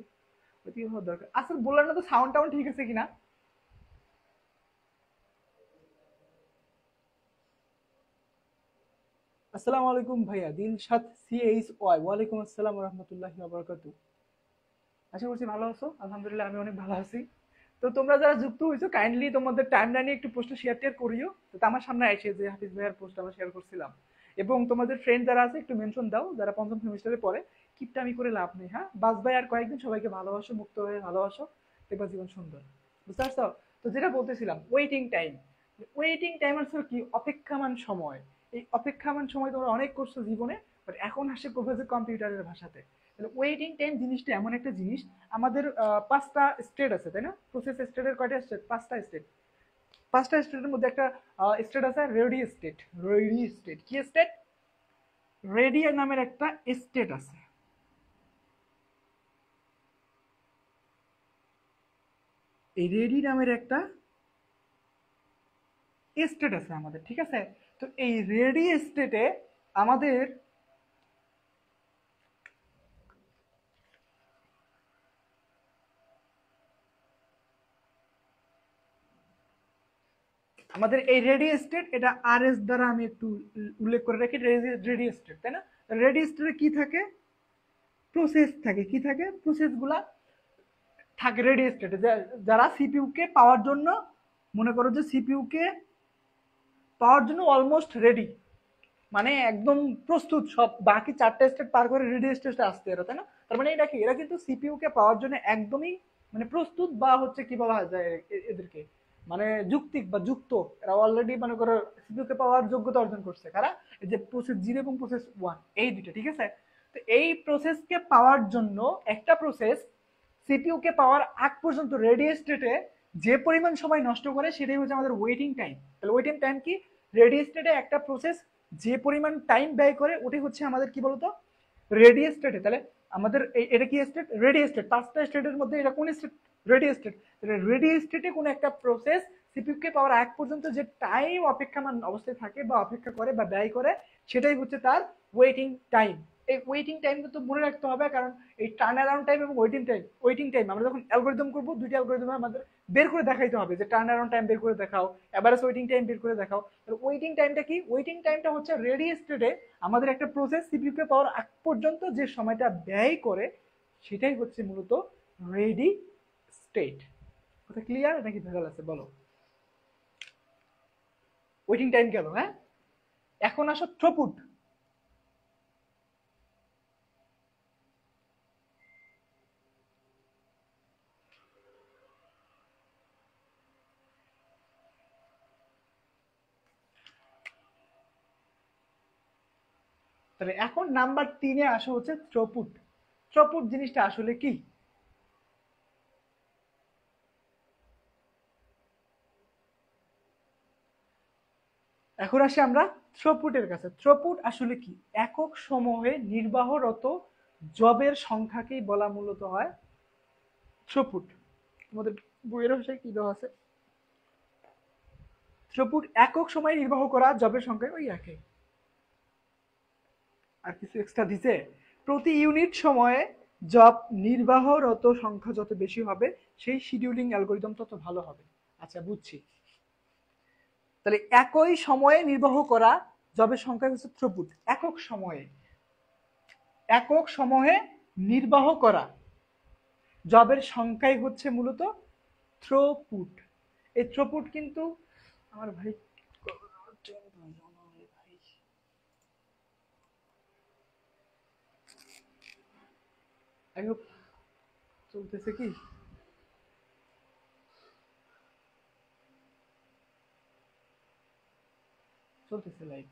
ওইদিকে হওয়ার দরকার। আসলে বললাম না তো সাউন্ড টাউন্ড ঠিক আছে কিনা। আসসালামু আলাইকুম ভাইয়া দিলশাদ CHY। ওয়ালাইকুম আসসালাম রহমতুল্লাহি ওয়া বারাকাতুহু। আশা করছি ভালো আছো। আলহামদুলিল্লাহ আমি অনেক ভালো আছি। তো তোমরা যারা যুক্ত হয়েছো কাইন্ডলি তোমাদের টাইম লাইনে একটু পোস্ট শেয়ার টেয়ার করিও, তো আমার সামনে আসে যে হাফিজ ভাইয়ার পোস্ট আমরা শেয়ার করছিলাম। এবং তোমাদের ফ্রেন্ড যারা আছে একটু মেনশন দাও যারা পঞ্চম সেমিস্টারে পড়ে। কিপটা আমি করে লাভ নেই। হ্যাঁ, বাস ভাই আর কয়েকদিন সবাইকে ভালোবাসো, মুক্ত হয়ে ভালোবাসো, দেখবা জীবন সুন্দর। বুঝতে পারছো? তো যেটা বলতেছিলাম ওয়েটিং টাইম। ওয়েটিং টাইম আসলে কি? অপেক্ষামান সময়। এই অপেক্ষামান সময় তোমরা অনেক করছো জীবনে, বাট এখন আসে প্রফেসর কম্পিউটারের ভাষাতে। তাহলে ওয়েটিং টাইম জিনিসটা এমন একটা জিনিস, আমাদের পাঁচটা স্টেট আছে, তাই না? প্রসেস স্টেটের কয়টা স্টেট? পাঁচটা স্টেট। পাঁচটা স্টেটের মধ্যে একটা স্টেট আছে রেডি স্টেট। রেডি স্টেট কি স্টেট? রেডি নামের একটা স্টেট আছে। এই রেডি নামের একটা স্টেট আছে আমাদের, ঠিক আছে? তো এই রেডি স্টেটে আমাদের আমাদের এই রেডি স্টেট, এটা RS দ্বারা আমি একটু উল্লেখ করে রাখি। রেডি স্টেট, তাই না? রেডি স্টেটে কি থাকে? প্রসেস থাকে। কি থাকে? প্রসেসগুলা থাকে রেডি স্টেটে, যারা সিপিইউ কে পাওয়ার জন্য মনে করো যে সিপিইউ কে পাওয়ার জন্য অলমোস্ট রেডি, মানে একদম প্রস্তুত, সব বাকি চারটা স্টেট পার করে রেডি স্টেটে আসতে এরা, তাই না? তার মানে এটা কি? এরা কিন্তু সিপিইউ কে পাওয়ার জন্য একদমই মানে প্রস্তুত, বা হচ্ছে কি বলা যায় এদেরকে, মানে যুক্তিক বা যুক্ত। এরা অলরেডি মনে করো সিপিইউ কে পাওয়ার যোগ্যতা অর্জন করছে। কারা? এই যে প্রসেস 0 এবং প্রসেস 1, এই দুটো, ঠিক আছে? তো এই প্রসেসকে পাওয়ার জন্য একটা প্রসেস সিপিইউ কে পাওয়ার আগ পর্যন্ত রেডি স্টেটে যে পরিমাণ সময় নষ্ট করে সেটাই হচ্ছে আমাদের ওয়েটিং টাইম। তাহলে ওয়েটিং টাইম কি? রেডি স্টেটে একটা প্রসেস যে পরিমাণ টাইম ব্যয় করে ওটাই হচ্ছে আমাদের কি বলতো রেডি স্টেটে। তাহলে আমাদের এটা কি স্টেট? Ready state. পাঁচটা স্টেটের মধ্যে এটা কোন স্টেট? Ready state. তাহলে রেডি স্টেটে কোনো একটা প্রসেস সিপিইউ কে পাওয়ার আগ পর্যন্ত যে টাইম অপেক্ষামান অবস্থায় থাকে বা অপেক্ষা করে বা ব্যয় করে সেটাই হচ্ছে তার ওয়েটিং টাইম। এই ওয়েটিং টাইম কিন্তু মনে রাখতে হবে, কারণ এই টার্ন অ্যারাউন্ড টাইম এবং ওয়েটিং টাইম আমরা যখন অ্যালগরিদম করবো দুইটা অ্যালগরিদম আমাদের বের করে দেখাইতে হবে, যে টার্ন অ্যারাউন্ড টাইম বের করে দেখাও, এভারেজ ওয়েটিং টাইম বের করে দেখাও। ওয়েটিং টাইমটা কি? ওয়েটিং টাইমটা হচ্ছে রেডি স্টেটে আমাদের একটা প্রসেস সিপিইউ কে পাওয়ার আগ পর্যন্ত যে সময়টা ব্যয় করে সেটাই হচ্ছে মূলত রেডি স্টেট। কথা ক্লিয়ার নাকি ভেজাল আছে বলো? ওয়েটিং টাইম গেল, হ্যাঁ। এখন আসো থ্রুপুট। তাহলে এখন নাম্বার 3-এ আসা হচ্ছে থ্রুপুট। থ্রুপুট জিনিসটা আসলে কি? এখন আসি আমরা থ্রুপুটের কাছে। থ্রুপুট আসলে কি? একক সময়ে নির্বাহরত জবের সংখ্যাকেই বলা মূলত হয় থ্রুপুট। তোমাদের বইয়ের ভাষায় কি দেওয়া আছে? থ্রুপুট একক সময়ে নির্বাহ করা জবের সংখ্যা, ওই একই। আর কিছু এক্সট্রা দিছে? প্রতি ইউনিট সময়ে জব নির্বাহরত সংখ্যা যত বেশি হবে সেই শিডিউলিং অ্যালগরিদম তত ভালো হবে। আচ্ছা বুঝছি। তাহলে একই সময়ে নির্বাহ করা জবের সংখ্যা হচ্ছে থ্রুপুট। একক সময়ে নির্বাহ করা জবের সংখ্যাই হচ্ছে মূলত থ্রুপুট। এই থ্রুপুট কিন্তু আমার ভাই চলতেছে কি? চলতেছে লাইভ।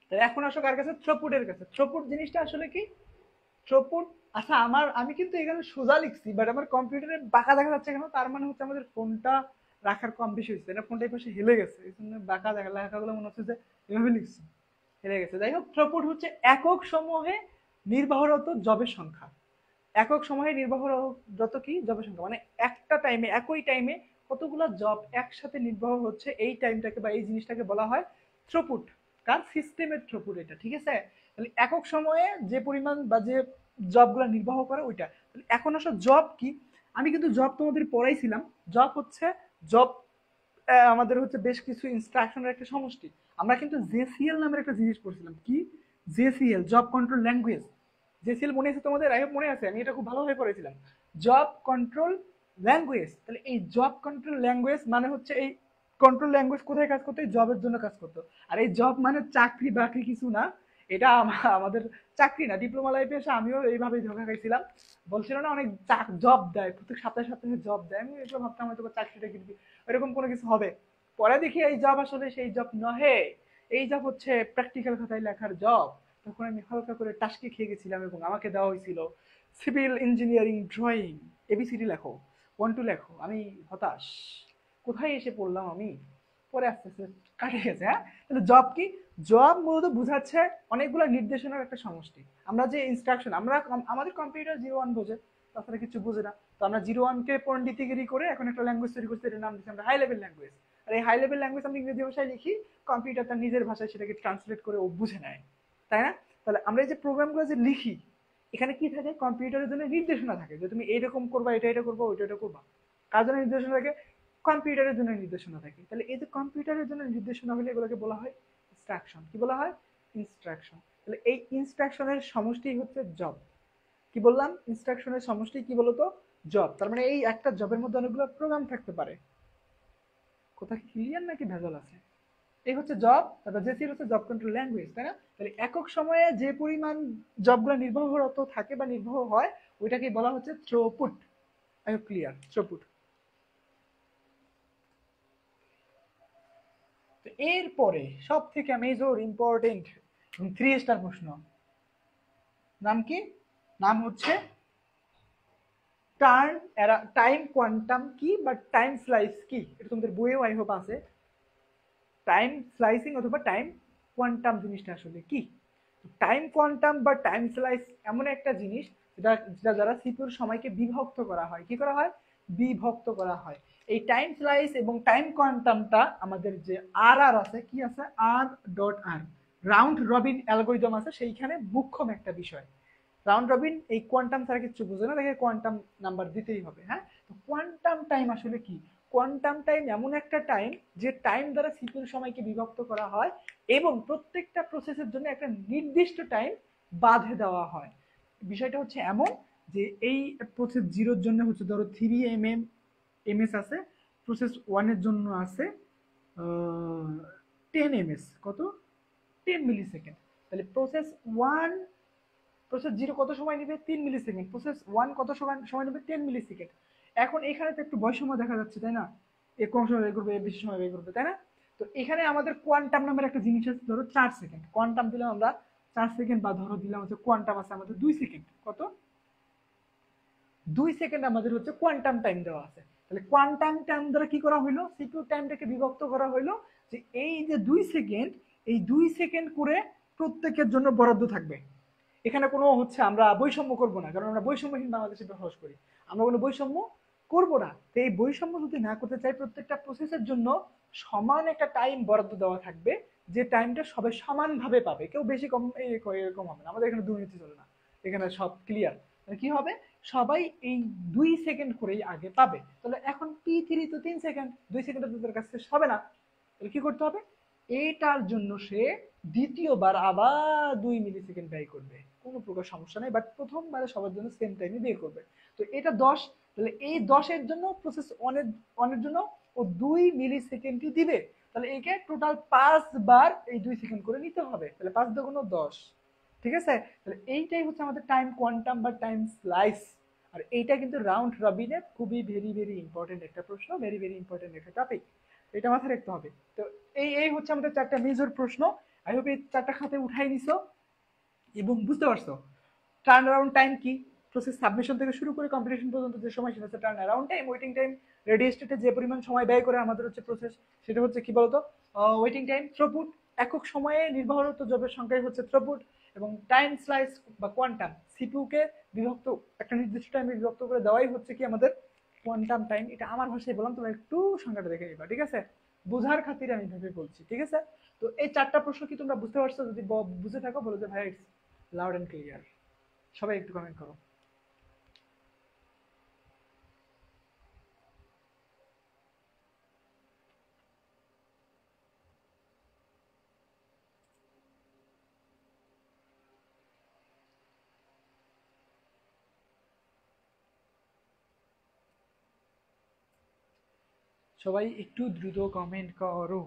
তাহলে এখন আসো কার কাছে? থ্রুপুটের কাছে। থ্রুপুট জিনিসটা আসলে কি? থ্রুপুট, আচ্ছা আমি কিন্তু এখানে সোজা লিখছি বাট আমার কম্পিউটারে বাঁকা দেখা যাচ্ছে কেন? তার মানে হচ্ছে আমাদের ফোনটা রাখার কম বেশি হয়েছে, না ফোনটা এই পাশে হেলে গেছে, এই জন্য বাঁকা দেখা লেখাগুলো মনে হচ্ছে যে এভাবে লিখছি, হেলে গেছে। যাই হোক, থ্রুপুট হচ্ছে একক সময়ে নির্বাহরত জবের সংখ্যা। একক সময়ে নির্বাহরত কি? জবের সংখ্যা, মানে একটা টাইমে একই টাইমে কতগুলো জব একসাথে নির্বাহ হচ্ছে এই টাইমটাকে বা এই জিনিসটাকে বলা হয় থ্রুপুট। কার? সিস্টেমের থ্রুপুট এটা, ঠিক আছে? তাহলে একক সময়ে যে পরিমাণ বা যে জবগুলো নির্বাহ করে ওইটা। তাহলে এখন আসলে জব কি? আমি কিন্তু জব তোমাদের পড়াইছিলাম। জব হচ্ছে জব আমাদের হচ্ছে বেশ কিছু ইনস্ট্রাকশনের একটা সমষ্টি। আমরা কিন্তু জেসিএল নামের একটা জিনিস পড়ছিলাম। কি? জেসিএল, জব কন্ট্রোল ল্যাঙ্গুয়েজ। জেসিএল মনে আছে তোমাদের? আই হোপ মনে আছে, আমি এটা খুব ভালোভাবে পড়েছিলাম। Job control language. তাহলে এই জব কন্ট্রোল ল্যাঙ্গুয়েজ মানে হচ্ছে এই কন্ট্রোল ল্যাঙ্গুয়েজ কোথায় কাজ করতো? জবের জন্য কাজ করতো। আর এই জব মানে চাকরি বাকরি কিছু না, এটা আমাদের চাকরি না। ডিপ্লোমা লাইফে এসে আমিও এইভাবেই ধোকা খাইছিলাম। বলছিল না অনেক জব দেয়, প্রত্যেক সপ্তাহে সপ্তাহে জব দেয়, আমি এসব ভাবতাম হয়তো চাকরিটা কিন্তু এরকম কোনো কিছু হবে। পরে দেখি এই জব আসলে সেই জব নহে, এই জব হচ্ছে প্র্যাকটিক্যাল খাতায় লেখার জব। তখন আমি হালকা করে টাস্কি খেয়ে গেছিলাম এবং আমাকে দেওয়া হয়েছিল সিভিল ইঞ্জিনিয়ারিং ড্রয়িং, এবিসিডি লেখো, 1 2 লেখো। আমি হতাশ, কোথায় এসে পড়লাম আমি। পরে আস্তে আস্তে কাটে গেছে। হ্যাঁ, তাহলে জব কি? জব মূলত বোঝাচ্ছে অনেকগুলো নির্দেশনার একটা সমষ্টি। আমরা যে ইনস্ট্রাকশন, আমাদের কম্পিউটার 01 বোঝে, তাছাড়া কিছু বোঝে না। তো আমরা 01-কে পণ্ডিতিগিরি করে এখন একটা ল্যাঙ্গুয়েজ তৈরি করছি, এটার নাম দিচ্ছি আমরা হাই লেভেল ল্যাঙ্গুয়েজ। আর এই হাই লেভেল ল্যাঙ্গুয়েজ আমরা ইংরেজি ভাষায় লিখি, কম্পিউটার তার নিজের ভাষায় সেটাকে ট্রান্সলেট করে ও বুঝে নেয়, তাই না? তাহলে আমরা এই যে প্রোগ্রামগুলো যে লিখি, এখানে কি থাকে? কম্পিউটারের জন্য নির্দেশনা থাকে যে তুমি এইরকম করবা, এটা করবা, ওইটা এটা করবা। কার জন্য নির্দেশনা থাকে? কম্পিউটারের জন্য নির্দেশনা থাকে। তাহলে এই যে কম্পিউটারের জন্য নির্দেশনা হলে এগুলোকে বলা হয় ইনস্ট্রাকশন। কি বলা হয়? ইনস্ট্রাকশন। তাহলে এই ইনস্ট্রাকশনের সমষ্টি হচ্ছে জব। কি বললাম? ইনস্ট্রাকশনের সমষ্টি কি বলতো? জব। তার মানে এই একটা জবের মধ্যে অনেকগুলো প্রোগ্রাম থাকতে পারে। কোথায় ক্লিয়ার নাকি ভেজাল আছে? এই হচ্ছে জব। তারপর জেসির হচ্ছে জব কন্ট্রোল ল্যাঙ্গুয়েজ, তাই না? তাহলে একক সময়ে যে পরিমাণ জবগুলো নির্বাহরত থাকে বা নির্বাহ হয় ওইটাকে বলা হচ্ছে throughput. I hope clear. Throughput. তো এরপরে সব থেকে মেজর ইম্পর্টেন্ট 3 স্টার প্রশ্ন। নাম কি? নাম হচ্ছে টাইম কোয়ান্টাম কি বা টাইম স্লাইস কি, এটা তোমাদের বইয়েও আই হোপ আছে। টাইম স্লাইসিং অথবা টাইম কোয়ান্টাম জিনিসটা আসলে কি? টাইম কোয়ান্টাম বা টাইম স্লাইস এমন একটা জিনিস যেটা যেটা দ্বারা সিপিউর সময়কে বিভক্ত করা হয়। কি করা হয়? বিভক্ত করা হয়। এই টাইম স্লাইস এবং টাইম কোয়ান্টামটা আমাদের যে আর আর আছে, কি আছে, আর ডট আর, রাউন্ড রবিন অ্যালগোরিদম আছে, সেইখানে মুখ্যম একটা বিষয়। রাউন্ড রবিন এই কোয়ান্টাম ছাড়া কিছু বোঝে না, তাকে কোয়ান্টাম নাম্বার দিতেই হবে। হ্যাঁ, তো কোয়ান্টাম টাইম আসলে কি? কোয়ান্টাম টাইম এমন একটা টাইম যে টাইম দ্বারা সিপিউর সময়কে বিভক্ত করা হয় এবং প্রত্যেকটা প্রসেসের জন্য একটা নির্দিষ্ট টাইম বাঁধে দেওয়া হয়। বিষয়টা হচ্ছে এমন যে এই প্রসেস জিরোর জন্য হচ্ছে ধরো 3 এমএস আছে, প্রসেস ওয়ানের জন্য আছে 10 এমএস, কত, 10 মিলি সেকেন্ড। তাহলে প্রসেস জিরো কত সময় নেবে? 3 মিলি সেকেন্ড। প্রসেস ওয়ান কত সময় সময় নেবে? 10 মিলি সেকেন্ড। এখন এখানে তো একটু বৈষম্য দেখা যাচ্ছে, তাই না? এ কম সময় ব্যয় করবে, এ বেশি সময় ব্যয় করবে, তাই না? তো এখানে আমাদের কোয়ান্টাম নামের একটা জিনিস আছে, ধরো 4 সেকেন্ড। কোয়ান্টাম দিলাম আমরা 4 সেকেন্ড, বা ধরো দিলাম হচ্ছে কোয়ান্টাম আছে আমাদের 2 সেকেন্ড। কত? 2 সেকেন্ড আমাদের হচ্ছে কোয়ান্টাম টাইম দেওয়া আছে। তাহলে কোয়ান্টাম টাইম দ্বারা কি করা হইলো? সিপিইউ টাইমটাকে বিভক্ত করা হইলো যে এই যে 2 সেকেন্ড, এই 2 সেকেন্ড করে প্রত্যেকের জন্য বরাদ্দ থাকবে। এখানে কোনো হচ্ছে আমরা বৈষম্য করব না, কারণ আমরা বৈষম্যহীন বাংলাদেশে বসবাস করি। আমরা কোনো বৈষম্য করব না। তো এই বৈষম্য যদি না করতে চাই, প্রত্যেকটা প্রসেসের জন্য সমান একটা টাইম বরাদ্দ দেওয়া থাকবে, যে টাইমটা সবাই সমানভাবে পাবে, কেউ বেশি কম এরকম হবে না। আমাদের এখানে দুর্নীতি চলে না, এখানে সব ক্লিয়ার। কি হবে? সবাই এই 2 সেকেন্ড করেই আগে পাবে। তাহলে এখন P3 তো 3 সেকেন্ড, 2 সেকেন্ডে তাদের কাছে শেষ হবে না। তাহলে কি করতে হবে? এটার জন্য সে দ্বিতীয়বার আবার 2 মিলি সেকেন্ড ব্যয় করবে, কোনো প্রকার সমস্যা নেই, বাট প্রথমবারে সবার জন্য সেম টাইমে বের করবে। তো এটা 10, তাহলে এই 10-এর জন্য প্রসেস অনের জন্য ও 2 মিলি সেকেন্ডই দিবে। তাহলে একে টোটাল 5 বার এই 2 সেকেন্ড করে নিতে হবে। তাহলে 5 × 10, ঠিক আছে? তাহলে এইটাই হচ্ছে আমাদের টাইম কোয়ান্টাম বা টাইম স্লাইস। আর এইটা কিন্তু রাউন্ড রবিনের খুবই ভেরি ভেরি ইম্পর্টেন্ট একটা প্রশ্ন, ভেরি ভেরি ইম্পর্টেন্ট একটা টপিক। এটা মাথায় রাখতে হবে। তো এই এই হচ্ছে আমাদের 4টা মেজর প্রশ্ন। আই হোপ এই 4টা খাতে উঠাই নিছো এবং বুঝতে পারছো টার্ন অ্যারাউন্ড টাইম কি, প্রসেস সাবমিশন থেকে শুরু করে কম্পিটিশন পর্যন্ত যে সময়, সেটা হচ্ছে turn around time. Waiting time, ready স্টেটে যে পরিমাণ সময় ব্যয় করে আমাদের হচ্ছে প্রসেস, সেটা হচ্ছে কি বলতো, ওয়েটিং টাইম। থ্রুপুট, একক সময়ে নির্বাহরত জবের সংখ্যাই হচ্ছে থ্রুপুট। এবং টাইম স্লাইস বা কোয়ান্টাম, সিপিইউকে বিভক্ত, একটা নির্দিষ্ট টাইমে বিভক্ত করে দেওয়াই হচ্ছে কি আমাদের কোয়ান্টাম টাইম। এটা আমার ভাষায় বললাম, তোমরা একটু সংখ্যাটা দেখে নিবা, ঠিক আছে? বোঝার খাতিরে আমি ভেবে বলছি, ঠিক আছে? তো এই 4টা প্রশ্ন কি তোমরা বুঝতে পারছো? যদি বুঝে থাকো বলো যে ভাই ইটস লাউড অ্যান্ড ক্লিয়ার। সবাই একটু কমেন্ট করো। সবাই একটু দ্রুত কমেন্ট করো।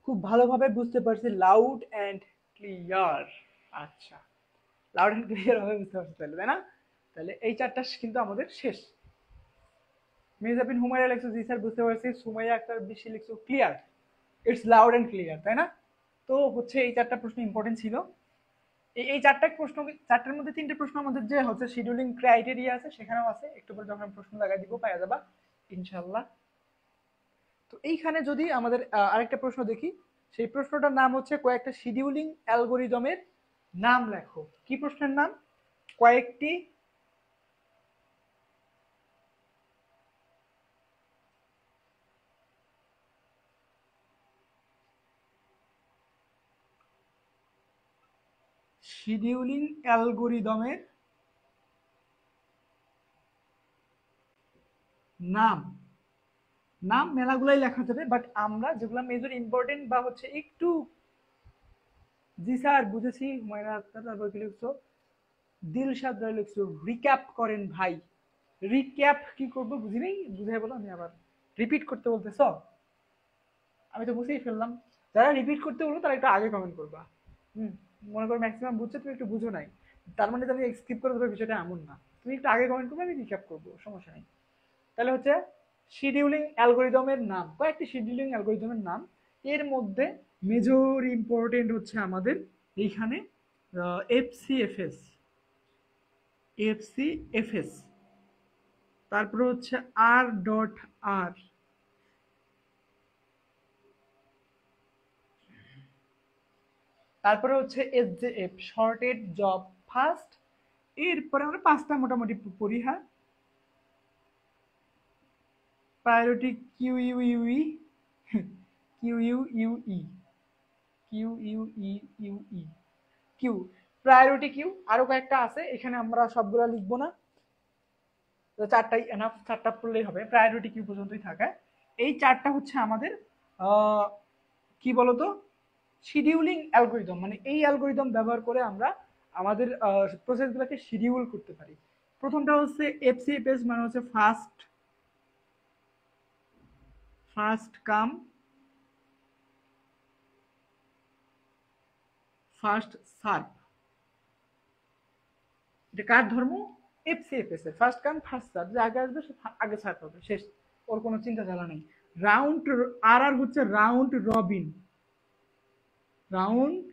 খুব ভালোভাবে বুঝতে পারছি, লাউড অ্যান্ড ক্লিয়ার। আচ্ছা, লাউড অ্যান্ড ক্লিয়ার ভাবে বুঝতে পারছি তাহলে, তাই না? তাহলে এই 4টা কিন্তু আমাদের শেষ। মির্জাবিন হুমায়রা লিখছো জি স্যার বুঝতে পারছি। সুমাইয়া আক্তার বেশি লিখছো clear, it's loud and clear, তাই না? তো হচ্ছে এই 4টা প্রশ্ন ইম্পর্টেন্ট ছিল। এই 4টা প্রশ্ন, 4টার মধ্যে 3টে প্রশ্ন আমাদের যে হচ্ছে শিডিউলিং ক্রাইটেরিয়া আছে সেখানেও আছে, একটু পরে যখন প্রশ্ন লাগাই দিব পাওয়া যাবা ইনশাল্লাহ। তো এইখানে যদি আমাদের আরেকটা প্রশ্ন দেখি, সেই প্রশ্নটার নাম হচ্ছে কয়েকটা শিডিউলিং অ্যালগোরিদমের নাম লেখো। কি প্রশ্নের নাম? কয়েকটি শিডিউলিং অ্যালগোরিদমের নাম। নাম মেলাগুলাই লেখা যাবে, বাট আমরা যেগুলো মেজর ইম্পর্টেন্ট বা হচ্ছে একটু, জি স্যার বুঝেছি। হুমায়রা আক্তার, তারপর কি লিখছো? দিলশাদ রায় লিখছো রিক্যাপ করেন ভাই। রিক্যাপ কি করবো বুঝি নেই, বুঝাই বলো, আমি আবার রিপিট করতে বলতেছ, আমি তো বুঝেই ফেললাম। যারা রিপিট করতে বলবো তারা একটু আগে কমেন্ট করবা। হুম, মনে করো ম্যাক্সিমাম বুঝছো, তুমি একটু বুঝো নাই, তার মানে যে আমি স্কিপ করে দেবো বিষয়টা এমন না, তুমি একটু আগে কমেন্ট করবে, আমি রিক্যাপ করবো, সমস্যা নেই। তাহলে হচ্ছে শিডিউলিং অ্যালগোরিদমের নাম, কয়েকটি শিডিউলিং অ্যালগোরিদমের নাম। এর মধ্যে মেজর ইম্পর্টেন্ট হচ্ছে আমাদের এইখানে এফসিএফএস, এফসিএফএস, তারপরে হচ্ছে R.R, তারপরে হচ্ছে SJF, শর্টেড জব ফার্স্ট। এরপরে আমরা পাঁচটা মোটামুটি পড়ি, হ্যাঁ। প্রায়োরিটি কিউইউই, কিউইউই, কিউইউই, কিউ, প্রায়োরিটি কিউ। আরো কয়েকটা আছে, এখানে আমরা সবগুলা লিখবো না, তো চারটাই এনাফ, চারটা পড়লেই হবে, প্রায়োরিটি কিউ পর্যন্তই থাকে। এই চারটা হচ্ছে আমাদের কি বলতো শিডিউলিং অ্যালগোরিদম, মানে এই অ্যালগোরিদম ব্যবহার করে আমরা আমাদের প্রসেসগুলোকে শিডিউল করতে পারি। প্রথমটা হচ্ছে এফসিএফএস, মানে হচ্ছে first first come first serve. এটা কার ধর্ম? এফসিএফএস এর, ফার্স্ট কাম ফার্স্ট সার্ভ, যে আগে আসবে সে আগে সার্ভ হবে, শেষ, ওর কোনো চিন্তা জ্বালা নেই। রাউন্ড, আর হচ্ছে রাউন্ড রবিন, রাউন্ড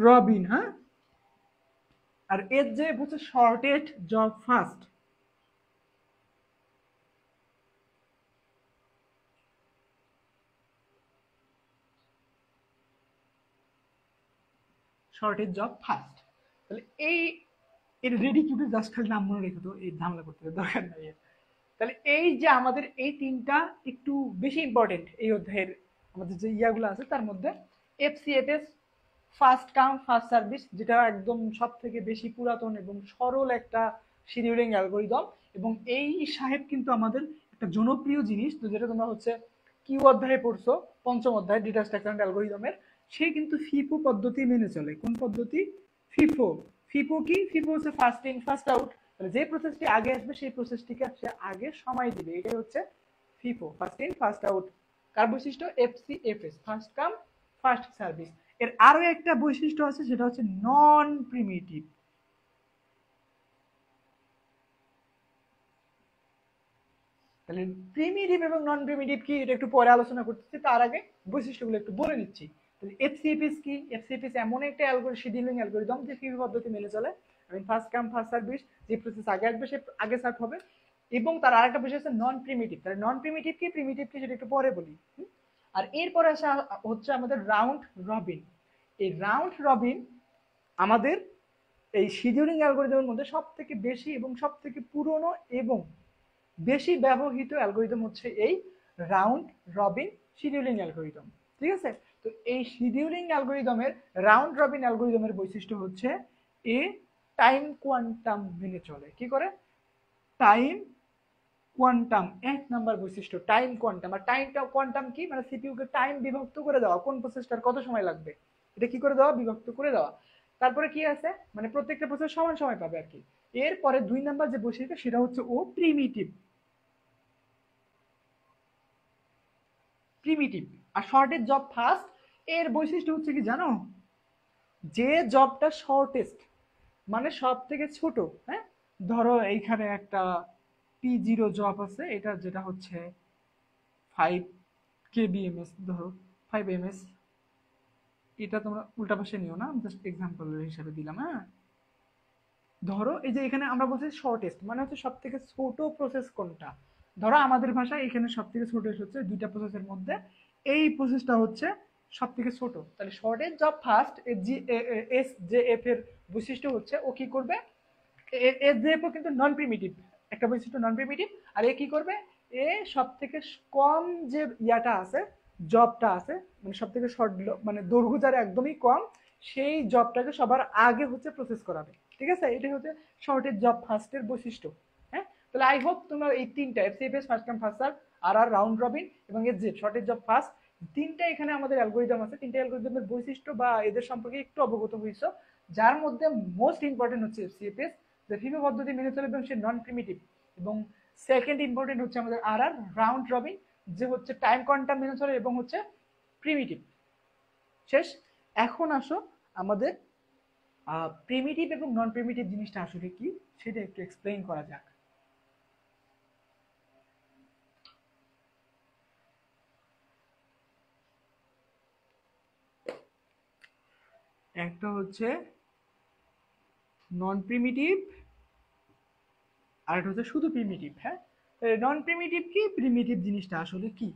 রবিন, হ্যাঁ। আর এর যে হচ্ছে shortest job first, shortest job first. তাহলে এই এর রেডি কিউবে জাস্ট খালি নাম মনে রেখে, তো এই ঝামেলা করতে হবে, দরকার নাই এর। তাহলে এই যে আমাদের এই তিনটা একটু বেশি ইম্পর্টেন্ট এই অধ্যায়ের, আমাদের যে ইয়াগুলো আছে তার মধ্যে এফসিএফএস, ফার্স্ট কাম ফার্স্ট সার্ভিস, যেটা একদম সব থেকে বেশি পুরাতন এবং সরল একটা শিডিউলিং অ্যালগোরিদম। এবং এই সাহেব কিন্তু আমাদের একটা জনপ্রিয় জিনিস, তো যেটা তোমরা হচ্ছে কিউ অধ্যায়ে পড়ছো, পঞ্চম অধ্যায় ডেটা স্ট্রাকচার অ্যালগোরিদমের, সে কিন্তু ফিফো পদ্ধতি মেনে চলে। কোন পদ্ধতি? ফিফো। ফিফো কি? ফিফো হচ্ছে ফার্স্ট ইন ফার্স্ট আউট, যে প্রসেসটি আগে আসবে সেই প্রসেসটিকে সে আগে সময় দিবে, এটাই হচ্ছে FIFO, first in first out. কার বৈশিষ্ট্য? FCFS, first come first service. এর আরো একটা বৈশিষ্ট্য আছে, সেটা হচ্ছে নন প্রিমিটিভ। তাহলে প্রিমিটিভ এবং নন প্রিমিটিভ কি, এটা একটু পরে আলোচনা করতেছি, তার আগে বৈশিষ্ট্যগুলো একটু বলে নিচ্ছি। তাহলে এফসিএফএস কি? এফসিএফএস এমন একটা শিডিউলিং অ্যালগোরিদম যে ফিফো পদ্ধতি মেনে চলে। আমি ফার্স্ট কাম ফার্স্ট সার্ভিস, যে প্রসেস আগে আসবে সে আগে সার্ভ হবে। এবং তার আরেকটা বিষয় হচ্ছে নন প্রিমিটিভ। তাহলে নন প্রিমিটিভ কি, প্রিমিটিভ কি, সেটা একটু পরে বলি। আর এরপরে আসা হচ্ছে আমাদের রাউন্ড রবিন। এই রাউন্ড রবিন আমাদের এই শিডিউলিং অ্যালগোরিদমের মধ্যে সব থেকে বেশি এবং সব থেকে পুরনো এবং বেশি ব্যবহৃত অ্যালগোরিদম হচ্ছে এই রাউন্ড রবিন শিডিউলিং অ্যালগোরিদম। ঠিক আছে? তো এই শিডিউলিং অ্যালগোরিদমের, রাউন্ড রবিন অ্যালগোরিদমের বৈশিষ্ট্য হচ্ছে এ টাইম কোয়ান্টাম মেনে চলে। কি করে? টাইম কোয়ান্টাম, এক নাম্বার বৈশিষ্ট্য টাইম কোয়ান্টাম। আর টাইমটা কোয়ান্টাম কি, মানে সিপিইউ কে টাইম বিভক্ত করে দেওয়া, কোন প্রসেসটার কত সময় লাগবে এটা কি করে দেওয়া, বিভক্ত করে দেওয়া। তারপরে কি আছে, মানে প্রত্যেকটা প্রসেস সমান সময় পাবে আর কি। এরপরে দুই নাম্বার যে বৈশিষ্ট্য সেটা হচ্ছে ও প্রিমিটিভ, প্রিমিটিভ। আর শর্টেজ জব ফার্স্ট, এর বৈশিষ্ট্য হচ্ছে কি জানো, যে জবটা শর্টেস্ট, মানে সব থেকে ছোট, হ্যাঁ। ধরো এইখানে একটা P0 জব আছে, এটা যেটা হচ্ছে 5 kbms, ধরো 5 ms, এটা তোমরা উল্টা পাশে নিও না, জাস্ট এক্সাম্পল হিসেবে দিলাম, হ্যাঁ। ধরো এই যে এখানে আমরা বলছি শর্টেস্ট, মানে হচ্ছে সব থেকে ছোট প্রসেস কোনটা। ধরো আমাদের ভাষায় এখানে সব থেকে ছোটেস্ট হচ্ছে দুইটা প্রসেসের মধ্যে এই প্রসেসটা হচ্ছে সব থেকে ছোট। তাহলে shortage job first S J F এর বৈশিষ্ট্য হচ্ছে ও কি করবে, এস জে এফ কিন্তু নন প্রিমিটিভ, একটা বৈশিষ্ট্য নন প্রিমিটিভ। আর এ কি করবে, এ সব থেকে কম যে ইয়াটা আছে, জবটা আছে, মানে সব থেকে শর্ট, মানে দৈর্ঘ্য যার একদমই কম, সেই জবটাকে সবার আগে হচ্ছে প্রসেস করাবে। ঠিক আছে? এটাই হচ্ছে শর্টেজ জব ফার্স্টের বৈশিষ্ট্য। হ্যাঁ, তাহলে আই হোপ তোমরা এই তিনটা এফসিএফএস, ফার্স্ট কাম ফার্স্ট সার্ভ, আর আর রাউন্ড রবিন এবং এসজেড শর্টেজ জব ফার্স্ট, তিনটা এখানে আমাদের অ্যালগোরিদম আছে, তিনটা অ্যালগোরিদমের বৈশিষ্ট্য বা এদের সম্পর্কে একটু অবগত হয়েছো। যার মধ্যে মোস্ট ইম্পর্টেন্ট হচ্ছে এফসিএফএস, যে ফিফা পদ্ধতি মেনে চলে এবং সে নন প্রিমিটিভ। এবং সেকেন্ড ইম্পর্টেন্ট হচ্ছে আমাদের আর আর রাউন্ড রবিন, যে হচ্ছে টাইম কোয়ান্টাম মেনে চলে এবং হচ্ছে প্রিমিটিভ। শেষ। এখন আসো আমাদের প্রিমিটিভ এবং নন প্রিমিটিভ জিনিসটা আসলে কি সেটা একটু এক্সপ্লেইন করা যাক। একটা হচ্ছে নন প্রিমিটিভ আর এটা হচ্ছে শুধু প্রিমিটিভ। হ্যাঁ, নন প্রিমিটিভ কি, প্রিমিটিভ জিনিসটা আসলে কি?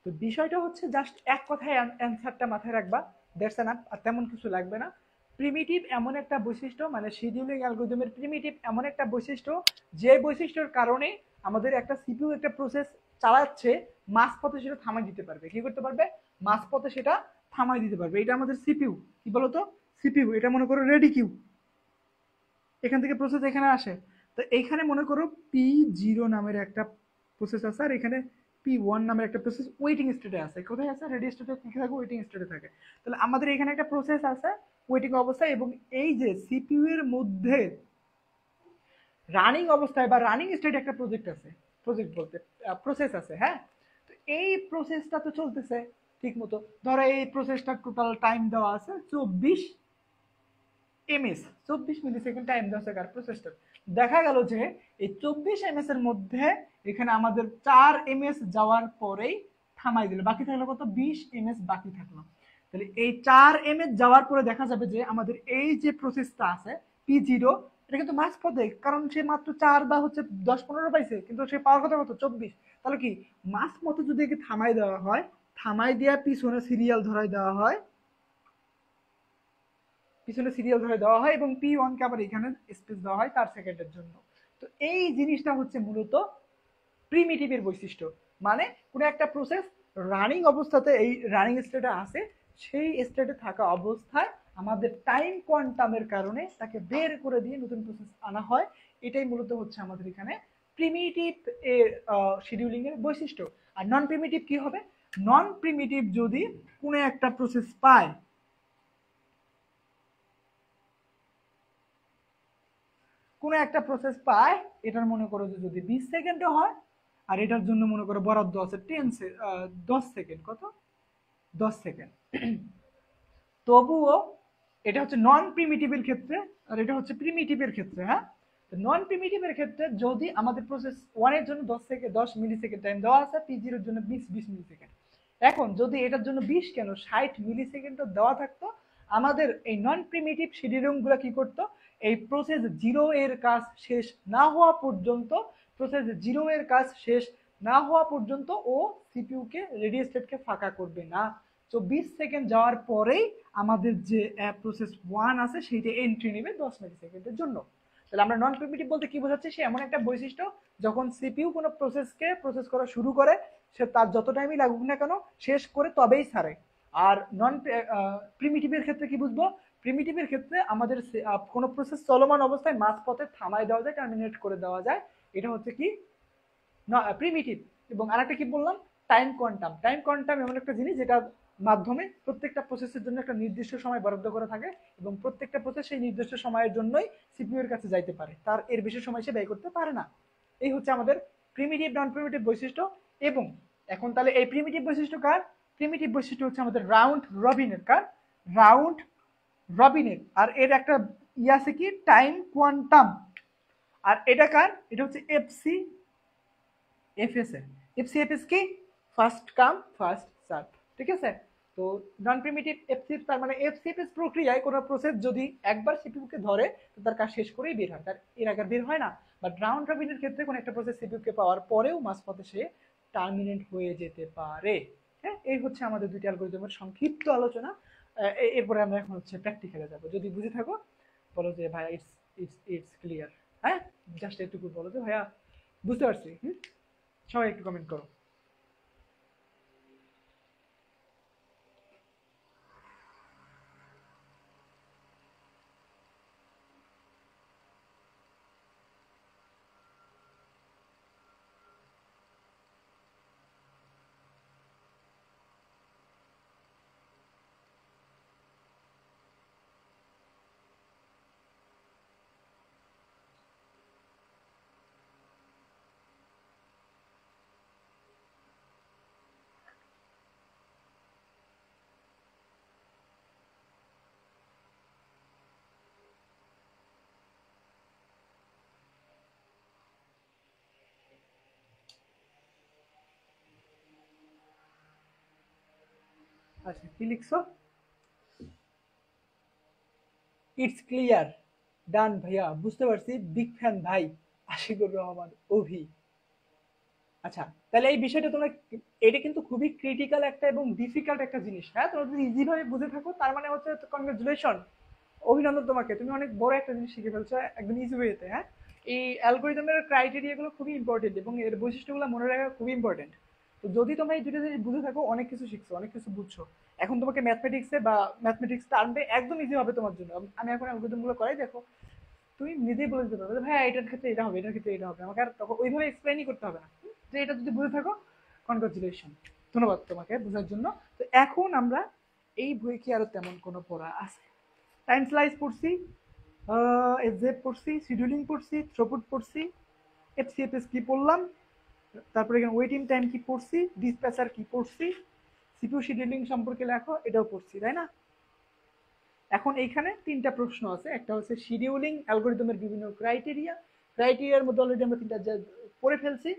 তো বিষয়টা হচ্ছে জাস্ট এক কথায় অ্যান্সারটা মাথায় রাখবা, দ্যাটস এনাফ, আর তেমন কিছু লাগবে না। প্রিমিটিভ এমন একটা বৈশিষ্ট্য, মানে শিডিউলিং অ্যালগরিদমের প্রিমিটিভ এমন একটা বৈশিষ্ট্য যে বৈশিষ্ট্যের কারণে আমাদের একটা সিপিইউ একটা প্রসেস চালাচ্ছে, মাঝপথে সেটা থামাই দিতে পারবে। কি করতে পারবে? মাঝপথে সেটা থামাই দিতে পারবে। এটা আমাদের সিপিইউ। কি বলতো? সিপিইউ। এটা মনে করো রেডি কিউ, এখান থেকে প্রসেস এখানে আসে। তো এইখানে মনে করো P0 নামের একটা প্রসেস আছে, আর এখানে P1 নামের একটা প্রসেস ওয়েটিং স্টেটে আছে। কোথায় আছে? রেডি স্টেটে থাকে, ওয়েটিং স্টেটে থাকে। তাহলে আমাদের এখানে একটা প্রসেস আছে ওয়েটিং অবস্থায়, এবং এই যে সিপিইউ এর মধ্যে রানিং অবস্থায় বা রানিং স্টেটে একটা প্রজেক্ট আছে, প্রজেক্ট বলতে প্রসেস আছে। হ্যাঁ, তো এই প্রসেসটা তো চলতেছে ঠিক মতো। ধরো এই প্রসেসটার টোটাল টাইম দেওয়া আছে 24 ms, 24 মিলি সেকেন্ড টাইম দেওয়া আছে কার? প্রসেসটার। দেখা গেল যে এই 24 ms এর মধ্যে এখানে আমাদের 4 ms যাওয়ার পরেই থামাই দিল, বাকি থাকলো কত? 20 ms বাকি থাকলো। তাহলে এই 4 ms যাওয়ার পরে দেখা যাবে যে আমাদের এই যে প্রসেসটা আছে P0, এটা কিন্তু মাঝ পথে, কারণ সে মাত্র 4 বা হচ্ছে 10-15 পাইছে, কিন্তু সে পাওয়ার কথা কত? 24। তাহলে কি মাঝ পথে যদি একে থামাই দেওয়া হয়, থামাই দেওয়া পিছনে সিরিয়াল ধরাই দেওয়া হয়, পিছনে সিরিয়াল ধরে দেওয়া হয় এবং P1 কে আবার এখানে স্পেস দেওয়া হয় তার সেকেন্ডের জন্য। তো এই জিনিসটা হচ্ছে মূলত প্রিমিটিভের বৈশিষ্ট্য। মানে কোনো একটা প্রসেস রানিং অবস্থাতে, এই রানিং স্টেটে আছে, সেই স্টেটে থাকা অবস্থায় আমাদের টাইম কোয়ান্টামের কারণে তাকে বের করে দিয়ে নতুন প্রসেস আনা হয়। এটাই মূলত হচ্ছে আমাদের এখানে প্রিমিটিভ এর শিডিউলিং এর বৈশিষ্ট্য। আর নন প্রিমিটিভ কি হবে? নন প্রিমিটিভ যদি কোনো একটা প্রসেস পায়, কোনো একটা প্রসেস পায়, এটার মনে করো যে যদি 20 সেকেন্ডে হয়, আর এটার জন্য মনে করো বরাদ্দ আছে 10 সেকেন্ড, কত? 10 সেকেন্ড। তবুও এটা হচ্ছে নন প্রিমিটিভের ক্ষেত্রে, আর এটা হচ্ছে প্রিমিটিভের ক্ষেত্রে। হ্যাঁ, নন প্রিমিটিভের ক্ষেত্রে যদি আমাদের প্রসেস 1 এর জন্য 10 মিলি সেকেন্ড টাইম দেওয়া আছে, P0 এর জন্য 20 মিলি সেকেন্ড। এখন যদি এটার জন্য 20 কেন, 60 মিলি সেকেন্ডও দেওয়া থাকতো, আমাদের এই নন প্রিমিটিভ শিডিউলিং গুলো কি করতো? এই প্রসেস 0 এর কাজ শেষ না হওয়া পর্যন্ত, প্রসেস 0 এর কাজ শেষ না হওয়া পর্যন্ত ও সিপিইউ কে রেডি স্টেটকে ফাঁকা করবে না। 24 সেকেন্ড যাওয়ার পরেই আমাদের যে প্রসেস 1 আছে সেইটা এন্ট্রি নেবে 10 মিলি সেকেন্ডের জন্য। তাহলে আমরা নন প্রিমিটিভ বলতে কি বোঝাচ্ছি? সে এমন একটা বৈশিষ্ট্য যখন সিপিইউ কোনো প্রসেসকে প্রসেস করা শুরু করে, সে তার যত টাইমই লাগুক না কেন শেষ করে তবেই ছাড়ে। আর নন প্রিমিটিভের ক্ষেত্রে কি বুঝবো? প্রিমিটিভের ক্ষেত্রে আমাদের কোনো প্রসেস চলমান অবস্থায় মাঝপথে থামাই দেওয়া যায়, টার্মিনেট করে দেওয়া যায়। এটা হচ্ছে কি প্রিমিটিভ। এবং আরেকটা কি বললাম? Time quantum. টাইম কোয়ান্টাম এমন একটা জিনিস যেটার মাধ্যমে প্রত্যেকটা প্রসেসের জন্য একটা নির্দিষ্ট সময় বরাদ্দ করা থাকে, এবং প্রত্যেকটা প্রসেস সেই নির্দিষ্ট সময়ের জন্যই সিপিইউ এর কাছে যাইতে পারে, তার এর বেশি সময় সে ব্যয় করতে পারে না। এই হচ্ছে আমাদের প্রিমিটিভ নন প্রিমিটিভ বৈশিষ্ট্য। এবং এখন তাহলে এই প্রিমিটিভ বৈশিষ্ট্য কার? প্রিমিটিভ বৈশিষ্ট্য হচ্ছে আমাদের রাউন্ড রবিনের। কার? রাউন্ড রবিনের। আর এর একটা আছে কি? Time quantum. আর এটা কার? এটা হচ্ছে এফসি এফএসএ। এফসিএফএস কি? First come first serve. ঠিক আছে? তো নন প্রিমিটিভ এফসি, তার মানে এফসিএফএস প্রক্রিয়ায় কোনো প্রসেস যদি একবার সিপিইউ কে ধরে, তো তার কাজ শেষ করেই বের হয়, তার এর আগে বের হয় না। বাট রাউন্ড রবিনের ক্ষেত্রে কোনো একটা প্রসেস সিপিইউ কে পাওয়ার পরেও মাঝপথে সে টার্মিনেট হয়ে যেতে পারে। হ্যাঁ, এই হচ্ছে আমাদের দুইটি অ্যালগরিদমের সংক্ষিপ্ত আলোচনা। এরপরে আমরা এখন হচ্ছে প্র্যাকটিক্যালে যাব। যদি বুঝে থাকো বলো যে ভাইয়া ইটস ইটস ইটস ক্লিয়ার। হ্যাঁ, জাস্ট এটুকু বলো যে ভাইয়া বুঝতে পারছি। সবাই একটু কমেন্ট করো। আচ্ছা কি লিখছো? It's clear. ডান ভাইয়া, বুঝতে পারছি, বিগ ফ্যান ভাই। আশিকুর রহমান অভি। আচ্ছা, তাহলে এই বিষয়টা তোমরা, এটা কিন্তু খুবই ক্রিটিক্যাল একটা এবং ডিফিকাল্ট একটা জিনিস। হ্যাঁ, তোমরা যদি ইজি ভাবে বুঝে থাকো তার মানে হচ্ছে কনগ্রাচুলেশন, অভিনন্দন তোমাকে, তুমি অনেক বড় একটা জিনিস শিখে ফেলছো একদম ইজি ওয়েতে। হ্যাঁ, এই অ্যালগোরিদমের ক্রাইটেরিয়া গুলো খুবই ইম্পর্টেন্ট এবং এর বৈশিষ্ট্যগুলো মনে রাখা খুবই ইম্পর্টেন্ট। তো যদি তোমরা এই দুটো জিনিস বুঝে থাকো, অনেক কিছু শিখছো, অনেক কিছু বুঝছো। এখন তোমাকে ম্যাথমেটিক্সে বা ম্যাথমেটিক্স টার্মে একদম ইজি হবে তোমার জন্য। আমি এখন অ্যালগোরিদম গুলো করাই, দেখো তুমি নিজেই বলে দিতে পারবে ভাই এটার ক্ষেত্রে এটা হবে, এটার ক্ষেত্রে এটা হবে, আমাকে আর তখন ওইভাবে এক্সপ্লেনই করতে হবে না। যে এটা যদি বুঝে থাকো, কনগ্রাচুলেশন, ধন্যবাদ তোমাকে বোঝার জন্য। তো এখন আমরা এই বই কি আরো তেমন কোনো পড়া আছে? টাইম স্লাইস পড়ছি, এফজেড পড়ছি, শিডিউলিং পড়ছি, থ্রুপুট পড়ছি, এফসিএফএস কি পড়লাম, তারপরে এখানে ওয়েটিং টাইম কি পড়ছি, ডিসপ্যাচার কি পড়ছি, সিপিইউ শিডিউলিং সম্পর্কে লেখো, এটাও পড়ছি, তাই না? এখন এইখানে তিনটা প্রশ্ন আছে, একটা হচ্ছে শিডিউলিং অ্যালগোরিদমের বিভিন্ন ক্রাইটেরিয়া, ক্রাইটেরিয়ার মধ্যে অলরেডি আমরা তিনটা পড়ে ফেলছি।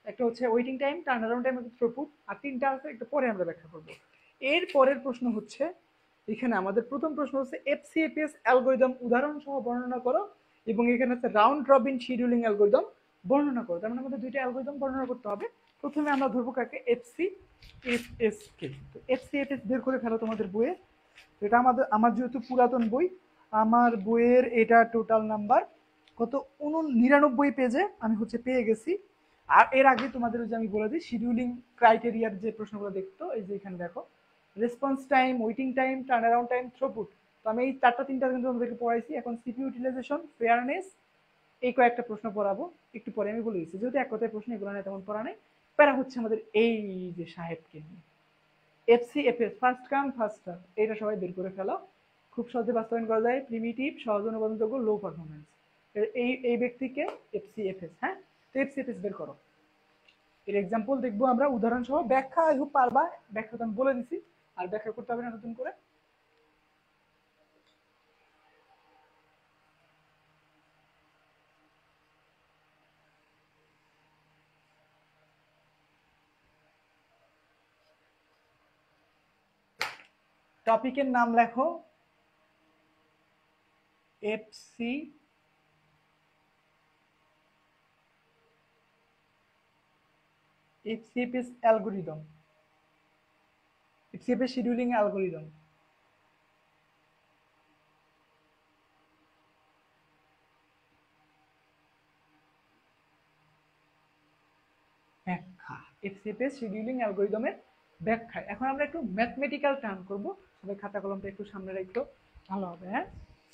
একটা হচ্ছে waiting time, turnaround time, throughput, আর তিনটা আছে একটু পরে আমরা ব্যাখ্যা করব। এর পরের প্রশ্ন হচ্ছে, এখানে আমাদের প্রথম প্রশ্ন হচ্ছে এফসিএপিএস অ্যালগোরিদম উদাহরণ সহ বর্ণনা করো, এবং এখানে হচ্ছে রাউন্ড রবিন শিডিউলিং অ্যালগোরিদম বর্ণনা করো। তার মানে আমাদের দুইটা অ্যালগোরিদম বর্ণনা করতে হবে। প্রথমে আমরা ধরবো কাকে, এফসিএফএস কে। তো এফসিএফএস বের করে ফেলো তোমাদের বইয়ে। এটা আমার যেহেতু পুরাতন বই, আমার বইয়ের এটা টোটাল নাম্বার কত, 99 পেজে আমি হচ্ছে পেয়ে গেছি। আর এর আগে তোমাদের যে আমি বলে দিই শিডিউলিং ক্রাইটেরিয়ার যে প্রশ্নগুলো দেখতো, এই যে এখানে দেখো, response time, waiting time, turnaround time, throughput. তো আমি এই তিনটা কিন্তু আমাদেরকে পড়াইছি। এখন সিপিইউ ইউটিলাইজেশন, ফেয়ারনেস, এই কয়েকটা প্রশ্ন পড়াবো একটু পরে। আমি বলে দিচ্ছি যেহেতু এক কথায় প্রশ্ন, এগুলো নিয়ে তেমন পড়া নেই। প্যারা হচ্ছে আমাদের এই যে সাহেবকে নিয়ে, এফসিএফএস, ফার্স্ট কাম ফার্স্ট সার্ভ, এটা সবাই বের করে ফেলো। খুব সহজে বাস্তবায়ন করা যায়, প্রিমিটিভ, সহজ অনুবাদনযোগ্য, লো পারফরমেন্স। এই ব্যক্তিকে এফসিএফএস। হ্যাঁ, তো এফসিএফএস বের করো। এর এক্সাম্পল দেখবো আমরা উদাহরণ সহ, ব্যাখ্যা আই হোপ পারবা, ব্যাখ্যা তো আমি বলে দিছি, আর ব্যাখ্যা করতে হবে না নতুন করে। টপিকের নাম লেখো এফসি এফসিএফএস অ্যালগোরিদম, এফসিএফএস শিডিউলিং অ্যালগোরিদম। ব্যাখ্যা, এফসিএফএস শিডিউলিং অ্যালগোরিদমের ব্যাখ্যা। এখন আমরা একটু ম্যাথমেটিক্যাল টার্ম করব, সবাই খাতা কলমটা একটু সামনে রাখতো, ভালো হবে। হ্যাঁ,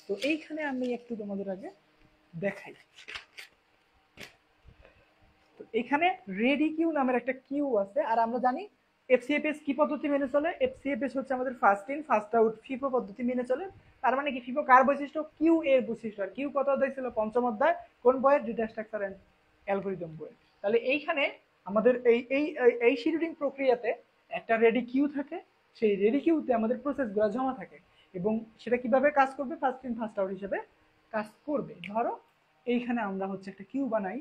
তো এইখানে আমি একটু তোমাদের আগে দেখাই। তো এখানে রেডি কিউ নামের একটা কিউ আছে, আর আমরা জানি এফসিএফএস কি পদ্ধতি মেনে চলে। এফসিএফএস হচ্ছে আমাদের first in first out, FIFO পদ্ধতি মেনে চলে। তার মানে কি, ফিফো কার বৈশিষ্ট্য, কিউ এর বৈশিষ্ট্য। আর কিউ কত অধ্যায় ছিল, পঞ্চম অধ্যায়। কোন বইয়ের, ডেটা স্ট্রাকচার এন্ড অ্যালগোরিদম বইয়ের। তাহলে এইখানে আমাদের এই এই এই শিডিউলিং প্রক্রিয়াতে একটা রেডি কিউ থাকে। সেই রেডি কিউতে আমাদের প্রসেসগুলো জমা থাকে এবং সেটা কিভাবে কাজ করবে, ফার্স্ট ইন ফার্স্ট আউট হিসেবে কাজ করবে। ধরো এইখানে আমরা হচ্ছে একটা কিউ বানাই,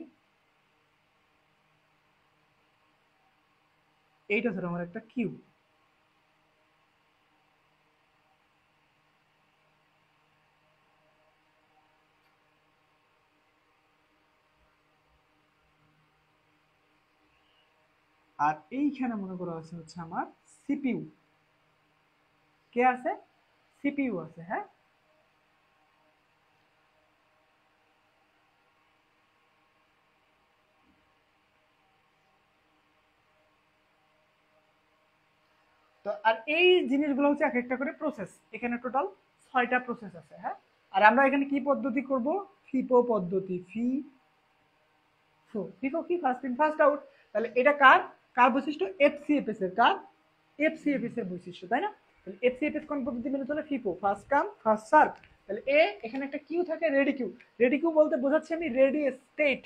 এইটা ধরো আমার একটা কিউ। আর এইখানে মনে করা আছে হচ্ছে আমার সিপিইউ। কে আছে, সিপিইউ আছে। হ্যাঁ, তো আর এই জিনিসগুলো হচ্ছে এক একটা করে প্রসেস। এখানে টোটাল 6টা প্রসেস আছে। হ্যাঁ, আর আমরা এখানে কি পদ্ধতি করব, ফিপো পদ্ধতি। ফিফো কি, ফার্স্ট ইন ফার্স্ট আউট। তাহলে এটা কার কার বৈশিষ্ট্য, এফসিএফএস এর। কার, এফসিএফএস এর বৈশিষ্ট্য, তাই না? তাহলে এফসিএফএস কোন পদ্ধতি মেনে চলে, FIFO, first come first serve. তাহলে এখানে একটা কিউ থাকে, রেডি কিউ। রেডি কিউ বলতে বোঝাচ্ছি আমি রেডি স্টেট,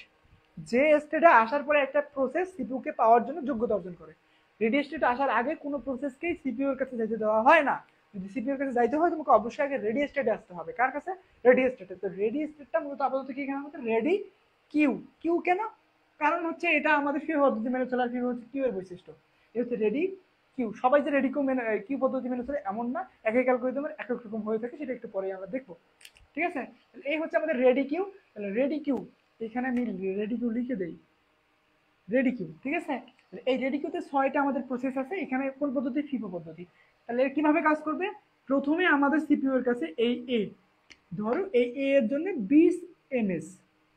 যে স্টেটে আসার পরে একটা প্রসেস সিপিইউ কে পাওয়ার জন্য যোগ্যতা অর্জন করে। রেডি স্টেটে আসার আগে কোনো প্রসেসকেই সিপিইউ এর কাছে যেতে দেওয়া হয় না। যদি সিপিইউ এর কাছে যাইতে হয় তোমাকে অবশ্যই আগে রেডি স্টেটে আসতে হবে। কার কাছে, রেডি স্টেটে। তো রেডি স্টেটটা মূলত আপাতত কি, এখানে আমাদের রেডি কিউ। কিউ কেন, কারণ হচ্ছে এটা আমাদের ফিউ পদ্ধতি মেনে চলার, ফিউ হচ্ছে কিউ এর বৈশিষ্ট্য। এই হচ্ছে রেডি কিউ, সবাই যে রেডি কিউ মেনে কিউ পদ্ধতি মেনে চলে এমন না, এক এক অ্যালগরিদমের এক এক রকম হয়ে থাকে, সেটা একটু পরে আমরা দেখবো। ঠিক আছে, এই হচ্ছে আমাদের রেডি কিউ। তাহলে রেডি কিউ, এখানে আমি রেডি কিউ লিখে দেই, রেডি কিউ। ঠিক আছে, এই রেডি কিউতে 6টা আমাদের প্রসেস আছে। এখানে কোন পদ্ধতি? ফিফো পদ্ধতি। তাহলে কিভাবে কাজ করবে? প্রথমে আমাদের সিপিইউ এর কাছে এই এ, ধরো এই এ এর জন্য 20 এমএস,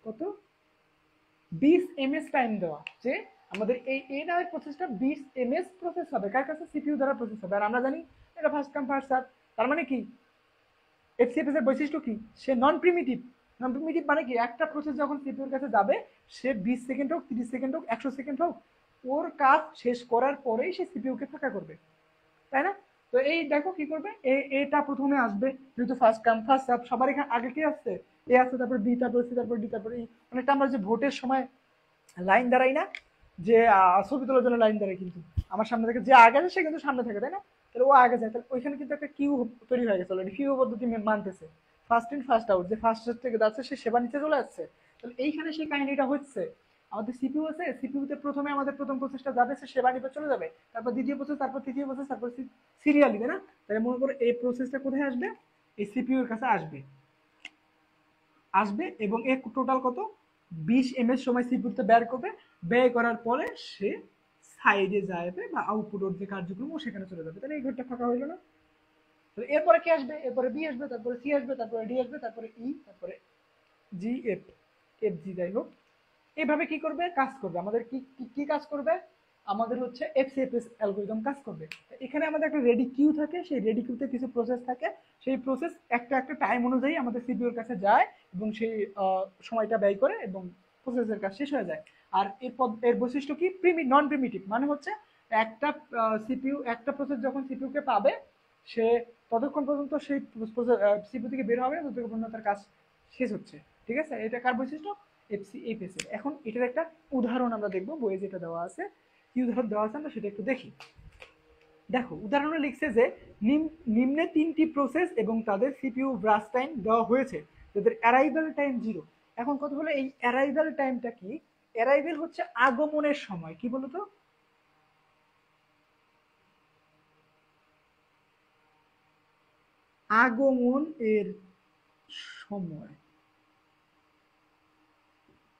কত 20 এমএস টাইম দেওয়া, যে আমাদের এই এ নামের প্রসেসটা 20 এমএস প্রসেস হবে। কার কাছে? সিপিইউ দ্বারা প্রসেস হবে। আর আমরা জানি এটা ফার্স্ট কাম ফার্স্ট সার্ভ। তার মানে কি এফসিএফএস এর বৈশিষ্ট্য কি? সে নন প্রিমিটিভ। নন প্রিমিটিভ মানে কি? একটা প্রসেস যখন সিপিইউর কাছে যাবে, সে 20 সেকেন্ড হোক, 30 সেকেন্ড হোক, 100 সেকেন্ড হোক, ওর কাজ শেষ করার পরেই সে সিপিইউকে ফাঁকা করবে, তাই না? তো এই দেখো কি করবে, এটা প্রথমে আসবে, যেহেতু ফার্স্ট কাম ফার্স্ট সার্ভ, সবার এখানে আগে কি আসছে? এ আসছে, তারপর বি, তারপর সি, তারপর ডি, তারপর ই। অনেকটা আমরা যে ভোটের সময় লাইন দাঁড়াই না, যে ছবি তোলার জন্য লাইন দাঁড়াই, কিন্তু আমার সামনে থেকে যে আগে আছে সে কিন্তু সামনে থাকে, তাই না? তাহলে ও আগে যায়, তাহলে ওইখানে কিন্তু একটা কিউ তৈরি হয়ে গেছে অলরেডি। কিউ পদ্ধতি মানতেছে, ফার্স্ট ইন ফার্স্ট আউট, যে ফার্স্ট থেকে যাচ্ছে সে সেবা নিচে চলে আসছে। তাহলে এইখানে সেই কাহিনীটা হচ্ছে, আমাদের সিপিইউ আছে, সিপিইউতে প্রথমে আমাদের প্রথম প্রসেসটা যাবে, সে সেবা নিতে চলে যাবে, তারপর দ্বিতীয় প্রসেস, তারপর তৃতীয় প্রসেস, তারপর সিরিয়ালি, তাই না? তাহলে মনে করো এই প্রসেসটা কোথায় আসবে? এই সিপিইউ এর কাছে আসবে, আসবে এবং এর টোটাল কত? 20 এমএস সময় সিপিইউতে ব্যয় করবে। ব্যয় করার পরে সে সাইডে যাবে বা আউটপুট যে কার্যক্রম ও সেখানে চলে যাবে। তাহলে এই ঘরটা ফাঁকা হইল না? তাহলে এরপরে কি আসবে? এরপরে বি আসবে, তারপরে সি আসবে, তারপরে ডি আসবে, তারপরে ই, তারপরে জি, এফ, এফ জি, যাই হোক। এইভাবে কি করবে? কাজ করবে। আমাদের কি কি কাজ করবে? আমাদের হচ্ছে এফসিএফএস অ্যালগরিদম কাজ করবে। এখানে আমাদের একটা রেডি কিউ থাকে, সেই রেডি কিউতে কিছু প্রসেস থাকে, সেই প্রসেস একটা একটা টাইম অনুযায়ী আমাদের সিপিইউর কাছে যায় এবং সেই সময়টা ব্যয় করে এবং প্রসেসের কাজ শেষ হয়ে যায়। আর এর বৈশিষ্ট্য কি? নন প্রিমিটিভ, মানে হচ্ছে একটা সিপিইউ, একটা প্রসেস যখন সিপিইউকে পাবে, সে ততক্ষণ পর্যন্ত সেই সিপিইউ থেকে বের হবে না ততক্ষণ পর্যন্ত তার কাজ শেষ হচ্ছে। ঠিক আছে, এটা কার বৈশিষ্ট্য? এফসিএফএস এর। এখন এটার একটা উদাহরণ আমরা দেখবো, বইয়ে যেটা দেওয়া আছে। কি উদাহরণ দেওয়া আছে আমরা সেটা একটু দেখি। দেখো উদাহরণে লিখছে যে নিম্নে 3টি প্রসেস এবং তাদের সিপিইউ ব্রাশ টাইম দেওয়া হয়েছে, যাদের অ্যারাইভাল টাইম 0। এখন কথা হলো এই অ্যারাইভাল টাইমটা কি? অ্যারাইভাল হচ্ছে আগমনের সময়। কি বলতো? আগমন এর সময়,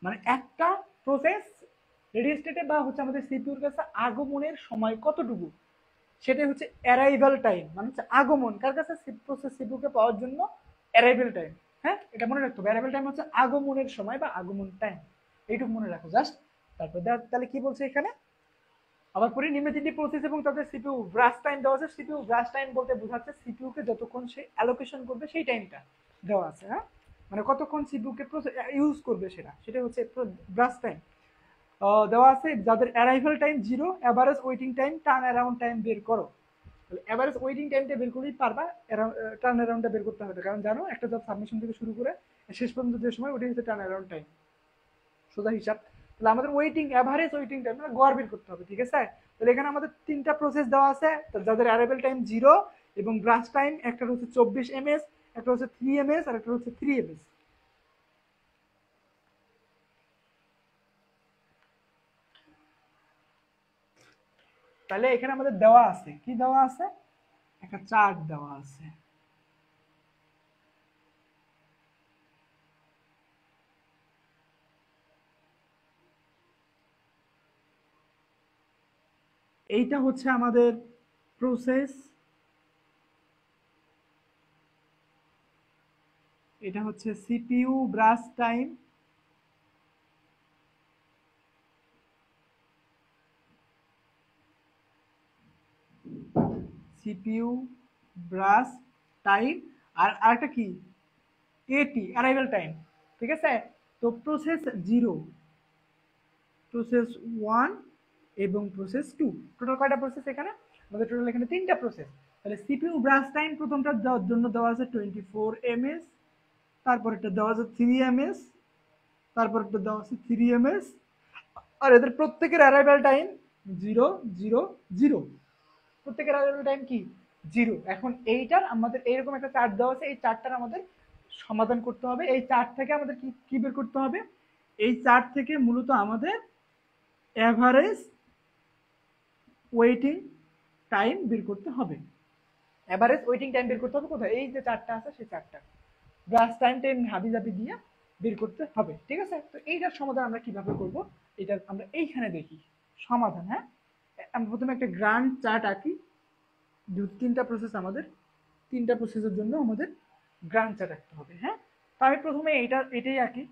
মানে একটা প্রসেস রেডি স্টেটে বা হচ্ছে আমাদের সিপিইউর কাছে আগমনের সময় কতটুকু, সেটাই হচ্ছে অ্যারাইভাল টাইম। মানে হচ্ছে আগমন, কার কাছে? প্রসেস সিপিইউকে পাওয়ার জন্য অ্যারাইভাল টাইম। হ্যাঁ, এটা মনে রাখতে হবে, অ্যারাইভাল টাইম হচ্ছে আগমনের সময় বা আগমন টাইম। এইটুকু মনে রাখো জাস্ট। তারপর তাহলে কি বলছে এখানে? আবার পরে নিম্নে 3টি প্রসেস এবং তাদের সিপিইউ ব্রাশ টাইম দেওয়া আছে। সিপিইউ ব্রাশ টাইম বলতে বোঝাচ্ছে সিপিইউকে যতক্ষণ সে অ্যালোকেশন করবে সেই টাইমটা দেওয়া আছে। হ্যাঁ, মানে কতক্ষণ সিপিইউকে ইউজ করবে সেটা হচ্ছে ব্রাশ টাইম দেওয়া আছে। যাদের arrival time 0, average waiting time, turnaround time বের করো। তাহলে অ্যাভারেজ ওয়েটিং টাইমটা বের করলেই পারবা, টার্ন অ্যারাউন্ডটা বের করতে হবে, কারণ জানো একটা জব সাবমিশন থেকে শুরু করে শেষ পর্যন্ত যে সময়, ওটাই হচ্ছে টার্ন অ্যারাউন্ড টাইম, সোজা হিসাব। তাহলে আমাদের ওয়েটিং, অ্যাভারেজ ওয়েটিং টাইম মানে গড় বের করতে হবে। ঠিক আছে, তাহলে এখানে আমাদের 3টা প্রসেস দেওয়া আছে, যাদের অ্যারাইভাল টাইম 0 এবং ব্রাশ টাইম, একটা হচ্ছে 24 এমএস, একটা হচ্ছে 3 এমএস, আর একটা হচ্ছে 3 এমএস। তাহলে এখানে আমাদের দেওয়া আছে, কি দেওয়া আছে? একটা চার্ট দেওয়া আছে। এইটা হচ্ছে আমাদের প্রসেস, এটা হচ্ছে CPU burst time, CPU burst time, আর আরেকটা কি? এটি অ্যারাইভাল টাইম। ঠিক আছে, তো প্রসেস 0, প্রসেস 1 এবং প্রসেস 2, টোটাল কয়টা প্রসেস এখানে? আমাদের টোটাল এখানে 3টা প্রসেস। তাহলে সিপিইউ ব্রাশ টাইম প্রথমটার জন্য দেওয়া আছে 24 এমএস, তারপরেরটা দেওয়া আছে 3 এমএস, তারপরেরটা দেওয়া আছে 3 এমএস, আর এদের প্রত্যেকের অ্যারাইভাল টাইম 0 0 0। প্রত্যেকের অ্যারাইভাল টাইম কি? 0। এখন এইটার আমাদের এইরকম একটা চার্ট দেওয়া আছে, এই চার্টটার আমাদের সমাধান করতে হবে। এই চার্ট থেকে আমাদের কি কি বের করতে হবে? এই চার্ট থেকে মূলত আমাদের অ্যাভারেজ ওয়েটিং টাইম বের করতে হবে। এভারেজ ওয়েটিং টাইম বের করতে হবে কোথায়, এই যে চারটা আছে সেই চারটা ব্রাশ টাইম টাইম হাবি জাবি দিয়ে বের করতে হবে। ঠিক আছে, তো এইটার সমাধান আমরা কিভাবে করব, এটা আমরা এইখানে দেখি সমাধান। হ্যাঁ, আমরা প্রথমে একটা গ্রান্ড চার্ট আঁকি। তিনটা প্রসেস, আমাদের তিনটা প্রসেসের জন্য আমাদের গ্রান্ড চার্ট আঁকতে হবে। হ্যাঁ, তো আমি প্রথমে এটাই আঁকি।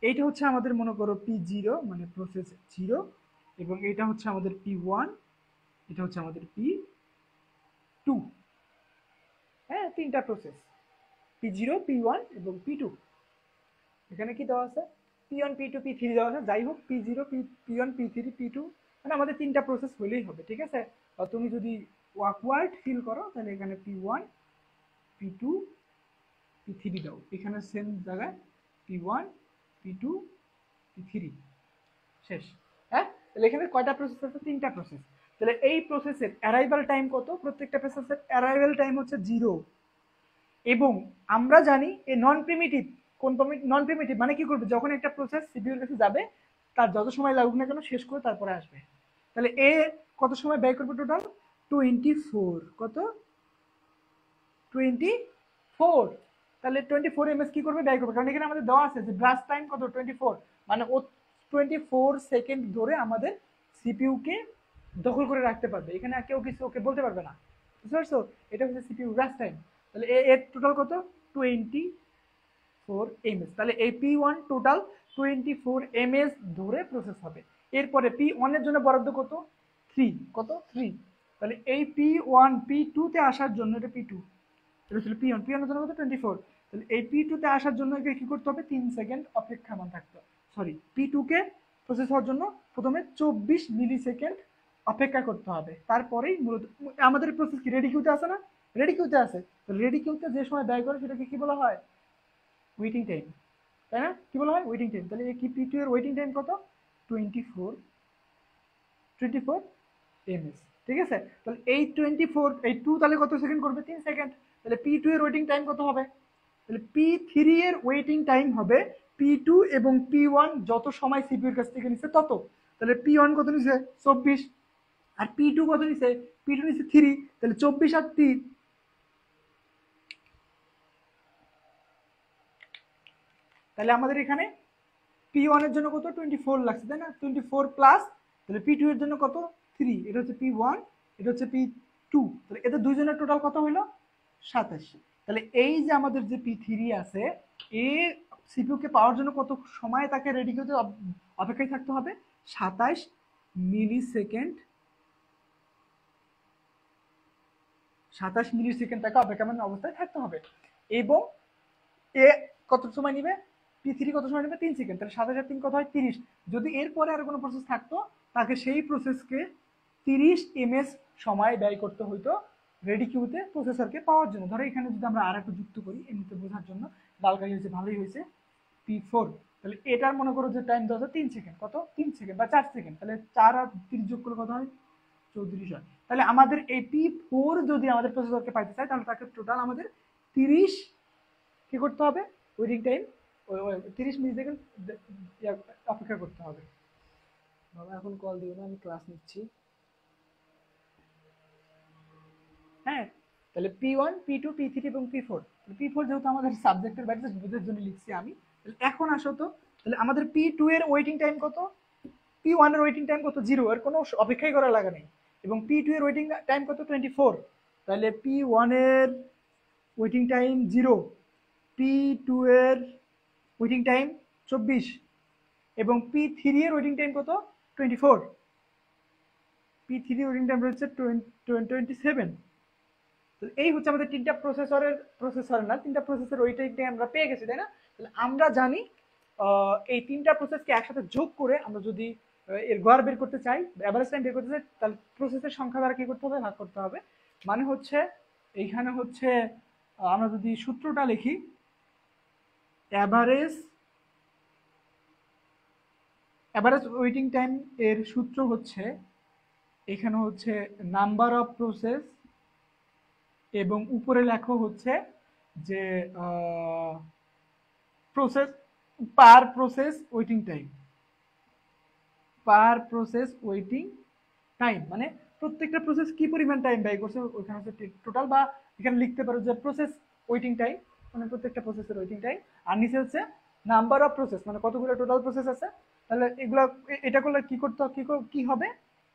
এইটা হচ্ছে আমাদের মনে করো P0 মানে প্রসেস 0, এবং এটা হচ্ছে আমাদের P1, এটা হচ্ছে আমাদের P2। হ্যাঁ, তিনটা প্রসেস P0, P1 এবং P2। এখানে কি দেওয়া আছে, P1 P2 P3 দেওয়া আছে। যাই হোক, P0 P1 P3 P2 মানে আমাদের তিনটা প্রসেস হলেই হবে। ঠিক আছে, আর তুমি যদি ওয়াকওয়ার্ড ফিল করো তাহলে এখানে P1 P2 P3 দাও, এখানে সেম জায়গায় P1 P2 P3 শেষ। হ্যাঁ, তাহলে এখানে কয়টা প্রসেস আছে, তিনটা প্রসেস। তাহলে এই প্রসেসের অ্যারাইভাল টাইম কত, প্রত্যেকটা প্রসেসের অ্যারাইভাল টাইম হচ্ছে 0। এবং আমরা জানি এই নন প্রিমিটিভ, কোন নন প্রিমিটিভ মানে কি করবে, যখন একটা প্রসেস সিপিইউর কাছে যাবে তার যত সময় লাগুক না কেন শেষ করে তারপরে আসবে। তাহলে এ কত সময় ব্যয় করবে টোটাল, 24। কত, 24। তাহলে 24 ms কি করবে, ব্যয় করবে, কারণ এখানে আমাদের দেওয়া আছে যে ব্রাশ টাইম কত 24, মানে ও 24 সেকেন্ড ধরে আমাদের সিপিইউ কে দখল করে রাখতে পারবে। এখানে কেউ কিছু ওকে বলতে পারবে না, বুঝতে পারছো? এটা হচ্ছে সিপিইউ ব্রাশ টাইম। তাহলে এর টোটাল কত, 24 ms। তাহলে এই P1 টোটাল 24 ms ধরে প্রসেস হবে। এরপরে P1 এর জন্য বরাদ্দ কত, 3। কত, 3। তাহলে এই P1 P2 তে আসার জন্য, এটা P2, এটা ছিল P1, P1 এর জন্য কত 24। তাহলে এই P2 তে আসার জন্য একে কি করতে হবে, 3 সেকেন্ড অপেক্ষামান থাকতে হবে। সরি, P2 কে প্রসেস হওয়ার জন্য প্রথমে 24 মিলি সেকেন্ড অপেক্ষা করতে হবে। তারপরেই মূলত আমাদের প্রসেস কি রেডি কিউতে আছে না, রেডি কিউতে আছে। রেডি কিউতে যে সময় ব্যয় করে সেটাকে কি বলা হয়, ওয়েটিং টাইম, তাই না? কি বলা হয়, ওয়েটিং টাইম। তাহলে এই কি P2 এর ওয়েটিং টাইম কত, 24 ms। ঠিক আছে, তাহলে এই 24 এই 2 তাহলে কত সেকেন্ড করবে, 3 সেকেন্ড। তাহলে P2 এর ওয়েটিং টাইম কত হবে, তাহলে P3 এর ওয়েটিং টাইম হবে P2 এবং P1 যত সময় সিপিইউর কাছ থেকে নিছে তত। তাহলে P1 কত নিছে, 24, আর P2 কত নিছে, P2 নিছে 3। তাহলে 24 আর 3, তাহলে আমাদের এখানে P1 এর জন্য কত, 24 লাগছে, তাই না? 24 প্লাস, তাহলে P2 এর জন্য কত, 3। এটা হচ্ছে P1, এটা হচ্ছে P2। তাহলে এদের দুইজনের টোটাল কত হলো, 27। তাহলে এই যে আমাদের যে P3 আছে, এ সিপিইউ কে পাওয়ার জন্য কত সময় তাকে রেডি করতে অপেক্ষায় থাকতে হবে, 27 মিলি সেকেন্ড। 27 মিলি সেকেন্ড তাকে অপেক্ষামান অবস্থায় থাকতে হবে। এবং এ কত সময় নিবে, P3 কত সময় নেবে, 3 সেকেন্ড। তাহলে 27 আর 3 কত হয়, 30। যদি এরপরে আর কোনো প্রসেস থাকতো তাকে সেই প্রসেসকে 30 ms সময় ব্যয় করতে হইতো রেডি কিউতে প্রসেসরকে পাওয়ার জন্য। ধরো এখানে যদি আমরা আর একটু যুক্ত করি এমনিতে বোঝার জন্য, লালকাই হয়েছে, ভালোই হয়েছে, P4। তাহলে এটার মনে করো যে টাইম দেওয়া 3 সেকেন্ড, কত, 3 সেকেন্ড বা 4 সেকেন্ড। তাহলে 4 আর 30 যোগ করলে কত হয়, 34 হয়। তাহলে আমাদের এই P4 যদি আমাদের প্রসেসরকে পাইতে চাই তাহলে তাকে টোটাল আমাদের 30 কি করতে হবে, ওয়েটিং টাইম 30 মিলি সেকেন্ড অপেক্ষা করতে হবে। বাবা এখন কল দিও না, আমি ক্লাস নিচ্ছি। হ্যাঁ, তাহলে P1 P2 P3 এবং P4। P4 যেহেতু আমাদের সাবজেক্টের বাইরে বুঝার জন্য লিখছি আমি। তাহলে এখন আসো তো, তাহলে আমাদের P2 এর ওয়েটিং টাইম কত, P1 এর ওয়েটিং টাইম কত, 0, এর কোনো অপেক্ষাই করা লাগা নেই। এবং P2 এর ওয়েটিং টাইম কত, 24। তাহলে P1 এর ওয়েটিং টাইম 0, P2 এর ওয়েটিং টাইম 24, এবং P3 এর ওয়েটিং টাইম কত, 24। P3 ওয়েটিং টাইম রয়েছে 27। তো এই হচ্ছে আমাদের তিনটা প্রসেসর না, তিনটা প্রসেসর ওইটাই আমরা পেয়ে গেছি, তাই না? তাহলে আমরা জানি এই তিনটা প্রসেসকে একসাথে যোগ করে আমরা যদি এর গড় বের করতে চাই, এভারেজ টাইম বের করতে চাই, তাহলে প্রসেসের সংখ্যা দ্বারা কি করতে হবে, ভাগ করতে হবে। মানে হচ্ছে এইখানে হচ্ছে আমরা যদি সূত্রটা লিখি, অ্যাভারেজ ওয়েটিং টাইম এর সূত্র হচ্ছে, এখানে হচ্ছে নাম্বার অফ প্রসেস এবং উপরে লেখা হচ্ছে যে প্রসেস পার প্রসেস ওয়েটিং টাইম, পার প্রসেস ওয়েটিং টাইম মানে প্রত্যেকটা প্রসেস কি পরিমাণ টাইম ব্যয় করছে ওইখানে হচ্ছে টোটাল, বা এখানে লিখতে পারো যে প্রসেস ওয়েটিং টাইম মানে প্রত্যেকটা প্রসেসের ওয়েটিং টাইম, আর নিচে হচ্ছে নাম্বার অফ প্রসেস মানে কতগুলো টোটাল প্রসেস আছে। তাহলে এগুলো এটা করলে কি করতে কি হবে,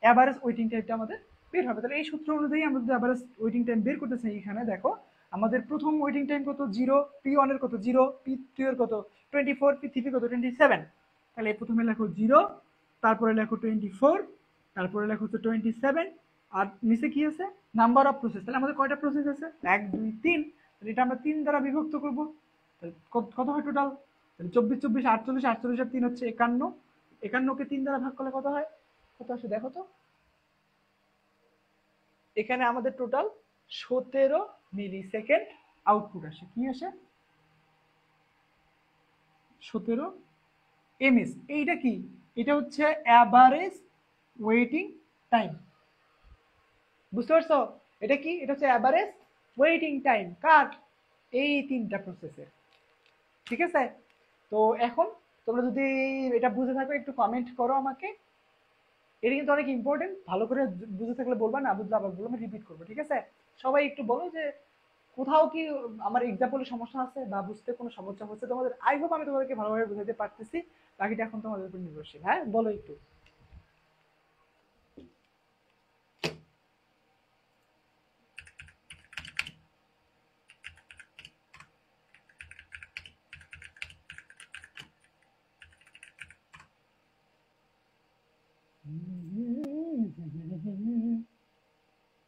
অ্যাভারেজ ওয়েটিং টাইমটা আমাদের বের হবে। তাহলে এই সূত্র অনুযায়ী আমরা যদি অ্যাভারেজ ওয়েটিং টাইম বের করতে চাই, এখানে দেখো আমাদের প্রথম ওয়েটিং টাইম কত, জিরো, P1 এর কত জিরো, P2 এর কত 24, P3 কত 27। তাহলে প্রথমে লেখো জিরো, তারপরে লেখো 24, তারপরে লেখো হচ্ছে 27, আর নিচে কি আছে নাম্বার অফ প্রসেস। তাহলে আমাদের কয়টা প্রসেস আছে, 1 2 3, তাহলে এটা আমরা 3 দ্বারা বিভক্ত করব। তাহলে কত হয় টোটাল, তাহলে 24 24 48, 48 আর 3 হচ্ছে 51, 51 কে 3 দ্বারা ভাগ করলে কত হয়, কত আসে দেখো তো। এখানে আমাদের টোটাল 17 মিলি সেকেন্ড আউটপুট আসে। কি আসে, 17 ms। এইটা কি, এটা হচ্ছে অ্যাভারেজ ওয়েটিং টাইম, বুঝতে পারছো? এটা কি, এটা হচ্ছে অ্যাভারেজ ওয়েটিং টাইম কার, এই তিনটা প্রসেসের। ঠিক আছে, তো এখন তোমরা যদি এটা বুঝে থাকো একটু কমেন্ট করো আমাকে। এটা কিন্তু অনেক ইম্পর্টেন্ট, ভালো করে বুঝে থাকলে বলবা, না বুঝলে আবার বলবো, আমি রিপিট করবো। ঠিক আছে, সবাই একটু বলো যে কোথাও কি আমার এক্সাম্পলের সমস্যা আছে বা বুঝতে কোনো সমস্যা হচ্ছে তোমাদের। আই হোপ আমি তোমাদেরকে ভালোভাবে বুঝাতে পারতেছি, বাকিটা এখন তোমাদের উপর নির্ভরশীল। হ্যাঁ বলো একটু।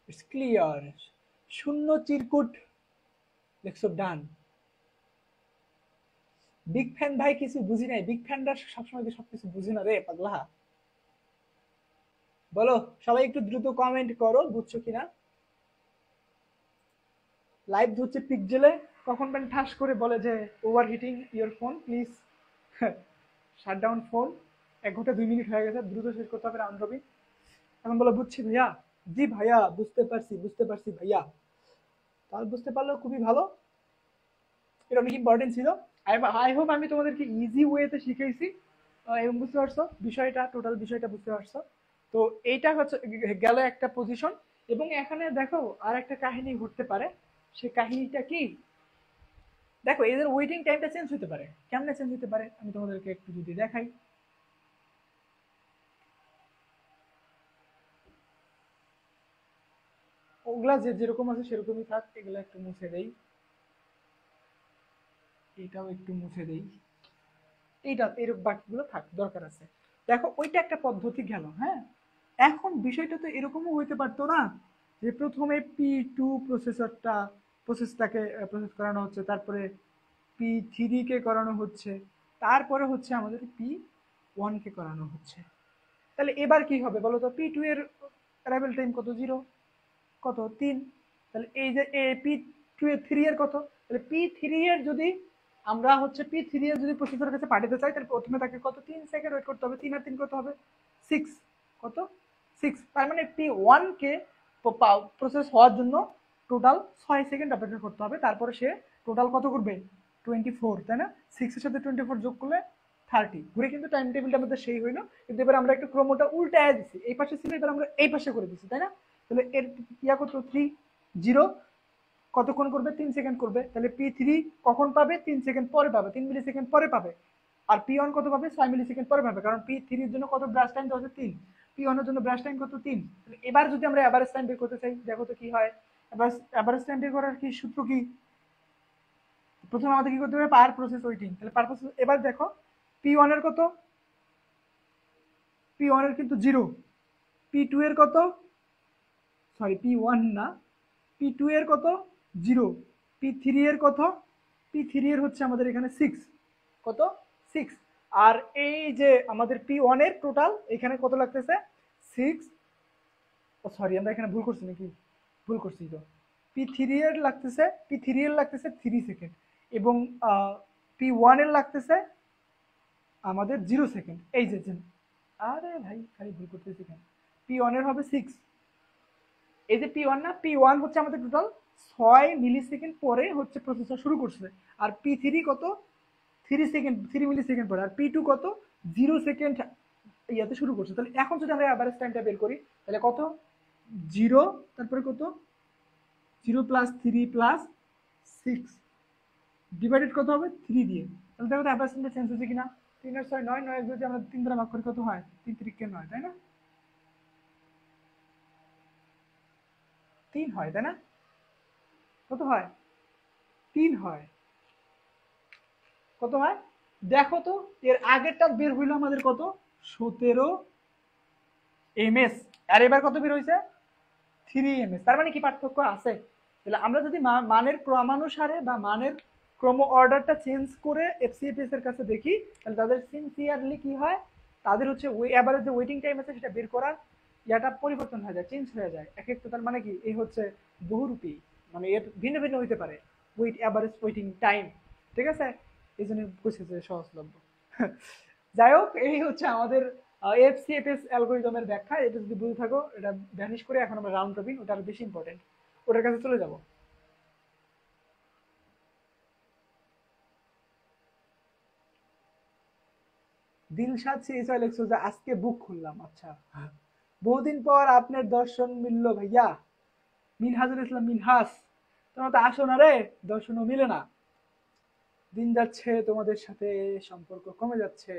ইটস ক্লিয়ার, শূন্য চিরকুট লেখছো ডান। বিগ ফ্যান ভাই কিছু বুঝি নাই, বিগ ফ্যানরা সবসময় সবকিছু বুঝি না রে পাগলা। বলো সবাই একটু দ্রুত কমেন্ট করো বুঝছো কিনা। লাইভ হচ্ছে পিকজেলে, কখন ব্যান ঠাস করে বলে যে overheating your phone please shut down phone. 1 ঘন্টা 2 মিনিট হয়ে গেছে, দ্রুত শেষ করতে হবে রাউন্ড রবিন। এখন বলো বুঝছি ভাইয়া, জি ভাইয়া বুঝতে পারছি ভাইয়া। তাহলে বুঝতে পারলেও খুবই ভালো, এটা অনেক ইম্পর্টেন্ট ছিল। আই হোপ আমি তোমাদেরকে ইজি ওয়েতে শিখাইছি এবং বুঝতে পারছো বিষয়টা, টোটাল বিষয়টা বুঝতে পারছো। তো এইটা হচ্ছে গেল একটা পজিশন, এবং এখানে দেখো আর একটা কাহিনী ঘটতে পারে। সে কাহিনীটা কি, দেখো এদের ওয়েটিং টাইমটা চেঞ্জ হতে পারে। কেমনে চেঞ্জ হতে পারে আমি তোমাদেরকে একটু যদি দেখাই। ওগুলা যে যেরকম আছে সেরকমই থাক, এগুলা একটু মুছে দেই, এটাও একটু মুছে দেই, এইটা এরকম বাকিগুলো থাক দরকার আছে। দেখো ওইটা একটা পদ্ধতি গেল, হ্যাঁ। এখন বিষয়টা তো এরকমও হইতে পারতো না যে প্রথমে P2 প্রসেসটাকে প্রসেস করানো হচ্ছে, তারপরে P3 কে করানো হচ্ছে, তারপরে হচ্ছে আমাদের P1 কে করানো হচ্ছে। তাহলে এবার কি হবে বলো তো, P2 এর অ্যারাইভেল টাইম কত, জিরো, কত 3। তাহলে এই যে P3 এর কত, তাহলে P3 এর যদি আমরা হচ্ছে P3 এর যদি প্রসেসরের কাছে পাঠাতে চাই, তাহলে প্রথমে তাকে কত 3 সেকেন্ড ওয়েট করতে হবে, 3 আর 3 কত হবে 6, কত 6। তার মানে P1 কে প্রসেস হওয়ার জন্য টোটাল 6 সেকেন্ড অপেক্ষা করতে হবে, তারপরে সে টোটাল কত করবে 24, তাই না? 6 এর সাথে 24 যোগ করলে 30, ঘুরে কিন্তু টাইম টেবিলটা আমাদের সেই হইলো। কিন্তু এবার আমরা একটু ক্রমটা উল্টায় দিচ্ছি, এই পাশে ছিল এবার আমরা এই পাশে করে দিচ্ছি, তাই না? তাহলে এর ইয়া কত 3 0, কতক্ষণ করবে 3 সেকেন্ড করবে। তাহলে P3 কখন পাবে, 3 সেকেন্ড পরে পাবে, 3 মিলি সেকেন্ড পরে পাবে। আর P1 কত পাবে, 6 মিলি সেকেন্ড পরে পাবে, কারণ P3 এর জন্য কত ব্রাশ টাইম দেওয়া আছে 3, P1 এর জন্য ব্রাশ টাইম কত 3। এবার যদি আমরা অ্যাভারেজ টাইম বের করতে চাই, দেখো তো কি হয়। অ্যাভারেজ টাইম বের করার কি সূত্র কি, প্রথমে আমাদের কি করতে হবে, পার প্রসেস ওয়েটিং। তাহলে পার প্রসেস, এবার দেখো P1 এর কত, P1 এর কিন্তু জিরো, P2 এর কত, সরি P1 না, P2 এর কত জিরো, P3 এর কত, P3 এর হচ্ছে আমাদের এখানে 6, কত 6। আর এই যে আমাদের P1 এর টোটাল এখানে কত লাগতেছে 6, ও সরি আমরা এখানে ভুল করছি নাকি, ভুল করছি তো। P3 এর লাগতেছে 3 সেকেন্ড, এবং P1 এর লাগতেছে আমাদের 0 সেকেন্ড। এই যে আরে ভাই খালি ভুল করতেছি এখানে, P1 এর হবে 6, এই যে P1 না, P1 হচ্ছে আমাদের টোটাল 6 মিলি সেকেন্ড পরে হচ্ছে প্রসেসর শুরু করছে, আর P3 কত 3 সেকেন্ড 3 মিলি সেকেন্ড পরে। আর P2 কত 0 সেকেন্ড ইয়াতে শুরু করছে। তাহলে এখন যদি আমরা অ্যাভারেজ টাইমটা বের করি তাহলে কত 0, তারপরে কত 0+3+6 ডিভাইডেড কত হবে 3 দিয়ে। তাহলে দেখো অ্যাভারেজ টাইমটা চেঞ্জ হচ্ছে কিনা। 3 আর 6 9, 9 যদি আমরা 3 দ্বারা ভাগ করি কত হয় 3 × 9, তাই না? 3 হয়, তাই না? কত হয় 3 হয়। কত হয় দেখো তো, এর আগেরটা বের হইলো আমাদের কত 17 ms, আর এবার কত বের হয়েছে 3 ms। তার মানে কি পার্থক্য আছে? তাহলে আমরা যদি মানের ক্রমানুসারে বা মানের ক্রম অর্ডারটা চেঞ্জ করে এফসিএফএস এর কাছে দেখি তাহলে তাদের সিনসিয়ারলি কি হয়, তাদের হচ্ছে এভারেজ যে ওয়েটিং টাইম আছে সেটা বের করার ইয়াটা পরিবর্তন হয়ে যায়, চেঞ্জ হয়ে যায় এক একটা। তার মানে কি এই হচ্ছে বহুরূপী, মানে এর ভিন্ন ভিন্ন হইতে পারে ওয়েট এভারেজ ওয়েটিং টাইম, ঠিক আছে? এই জন্য বুঝছে যে সহজলভ্য। যাই হোক, এই হচ্ছে আমাদের এফসিএফএস অ্যালগরিদমের ব্যাখ্যা। এটা যদি বুঝে থাকো এটা ভ্যানিশ করে এখন আমরা রাউন্ড রবিন, ওটা আরো বেশি ইম্পর্টেন্ট, ওটার কাছে চলে যাব। দিলশাদ সিএসআই লিখছো যে আজকে বুক খুললাম। আচ্ছা, বহুদিন পর আপনার দর্শন মিললো ভাইয়া। মিনহাজুল ইসলাম মিনহাস, তোমরা তো আসো না রে, দর্শনও মিলে না। দিন যাচ্ছে তোমাদের সাথে সম্পর্ক কমে যাচ্ছে,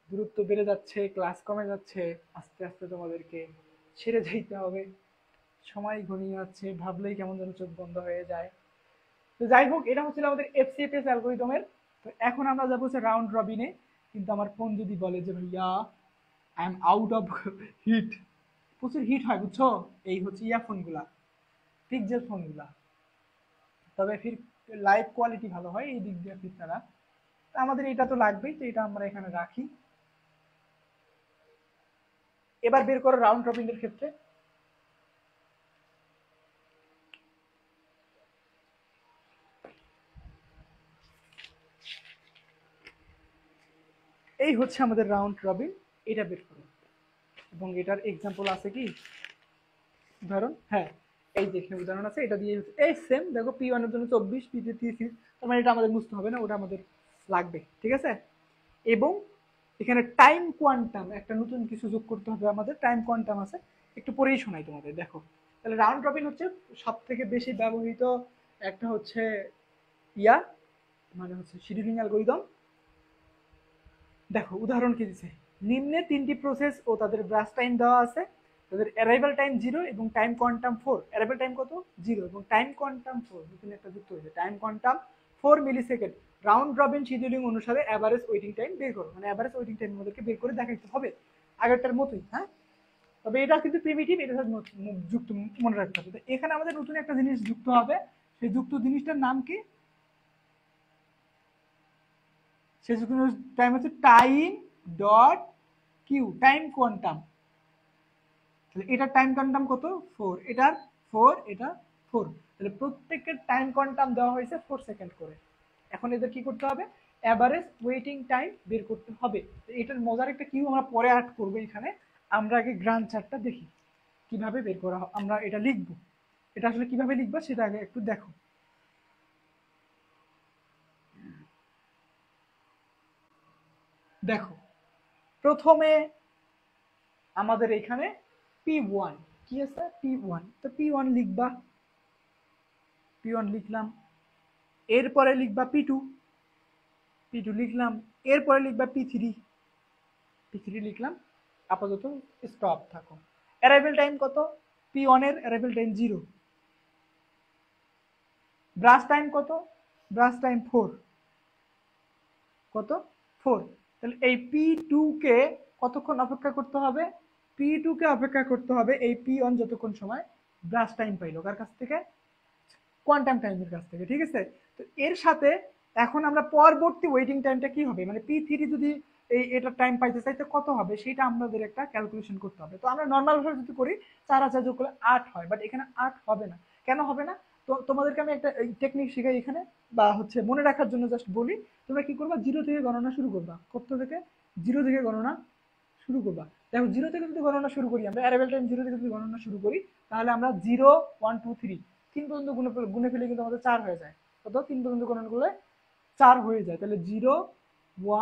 দূরত্ব বেড়ে যাচ্ছে, ক্লাস কমে যাচ্ছে, আস্তে আস্তে তোমাদেরকে ছেড়ে যাইতে হবে। সময় ঘনিয়ে যাচ্ছে, ভাবলেই কেমন যেন চোখ বন্ধ হয়ে যায়। তো যাই হোক, এটা হচ্ছিল আমাদের এফসিএফএস অ্যালগরিদমের। তো এখন আমরা যাবো হচ্ছে রাউন্ড রবিনে। কিন্তু আমার ফোন যদি বলে যে ভাইয়া I am out of heat, প্রচুর হিট হয় বুঝছো, এই হচ্ছে ইয়ারফোনগুলা, পিক্সেল ফোনগুলা। তবে ফির লাইভ কোয়ালিটি ভালো হয় এই দিক দিয়ে ফির তারা। তো আমাদের এটা তো লাগবেই, তো এটা আমরা এখানে রাখি। এবার বের করো রাউন্ড রবিনের ক্ষেত্রে। এই হচ্ছে আমাদের রাউন্ড রবিন, এটা বের করো। এবং এটার এক্সাম্পল আছে কি উদাহরণ, হ্যাঁ এই যে এখানে উদাহরণ আছে, এটা দিয়ে হচ্ছে এই সেম দেখো P1 এর জন্য 24, P2 36, তার মানে এটা আমাদের বুঝতে হবে না, ওটা আমাদের লাগবে, ঠিক আছে? এবং এখানে টাইম কোয়ান্টাম একটা নতুন কিছু যোগ করতে হবে আমাদের, টাইম কোয়ান্টাম আছে, একটু পরেই শোনাই তোমাদের। দেখো তাহলে রাউন্ড রবিন হচ্ছে সব থেকে বেশি ব্যবহৃত একটা হচ্ছে ইয়া, মানে হচ্ছে শিডিউলিং অ্যালগরিদম। দেখো উদাহরণ কি দিচ্ছে, নিম্নে 3টি প্রসেস ও তাদের ব্রাশ টাইম দেওয়া আছে, তাদের অ্যারাইভাল টাইম 0 এবং টাইম কোয়ান্টাম 4। অ্যারাইভাল টাইম কত 0 এবং টাইম কোয়ান্টাম 4, নতুন একটা যুক্ত হয়েছে time quantum 4 millisecond. Round robin scheduling অনুসারে অ্যাভারেজ ওয়েটিং টাইম বের করো, মানে অ্যাভারেজ ওয়েটিং টাইম আমাদেরকে বের করে দেখাইতে হবে আগেরটার মতোই, হ্যাঁ? তবে এটা কিন্তু প্রিমিটিভ, এটা যুক্ত মনে রাখতে হবে। এখানে আমাদের নতুন একটা জিনিস যুক্ত হবে, সেই যুক্ত জিনিসটার নাম কি? সেই যুক্ত টাইম হচ্ছে time dot queue, time quantum. তাহলে এটার টাইম কোয়ান্টাম কত 4, এটার 4, এটা 4। তাহলে প্রত্যেকের টাইম কোয়ান্টাম দেওয়া হয়েছে 4 সেকেন্ড করে। এখন এদের কি করতে হবে, অ্যাভারেজ ওয়েটিং টাইম বের করতে হবে। এটার মজার একটা কিউ আমরা পরে অ্যাড করবো এখানে, আমরা আগে গ্রান্ড চার্টটা দেখি কিভাবে বের করা হয়, আমরা এটা লিখবো। এটা আসলে কিভাবে লিখবো সেটা আগে একটু দেখো। দেখো প্রথমে আমাদের এখানে P1 কি আছে, P1, তো P1 লিখবা, P1 লিখলাম। এরপরে লিখবা P2, P2 লিখলাম। এরপরে লিখবা P3, P3 লিখলাম। আপাতত স্টপ থাকো। অ্যারাইভেল টাইম কত, P1 এর অ্যারাইভেল টাইম 0। ব্রাশ টাইম কত, ব্রাশ টাইম 4, কত 4। তাহলে এই P2 কে কতক্ষণ অপেক্ষা করতে হবে, P2 কে অপেক্ষা করতে হবে এই P1 যতক্ষণ সময় ব্রাশ টাইম পাইলো কার কাছ থেকে, কোয়ান্টাম টাইমের কাছ থেকে, ঠিক আছে? তো এর সাথে এখন আমরা পরবর্তী ওয়েটিং টাইমটা কি হবে, মানে P3 যদি এটা টাইম পাইতে চাই তো কত হবে সেটা আমাদের একটা ক্যালকুলেশন করতে হবে। তো আমরা নর্মাল ভাবে যদি করি 4 আর 4 যোগ করলে 8 হয়, বাট এখানে 8 হবে না। কেন হবে না? তো তোমাদেরকে আমি একটা টেকনিক শেখাই এখানে, বা হচ্ছে মনে রাখার জন্য জাস্ট বলি। তোমরা কি করবা, 0 থেকে গণনা শুরু করবা। কত থেকে, 0 থেকে গণনা শুরু করবা। দেখো 0 থেকে যদি গণনা শুরু করি, আমরা অ্যারাইভেল টাইম 0 থেকে যদি গণনা শুরু করি, তাহলে আমরা 0 1 2 3 3 পর্যন্ত গুণে ফেলে কিন্তু আমাদের 4 হয়ে যায়। কত, 3 পর্যন্ত গণনা করলে 4 হয়ে যায়, তাহলে 0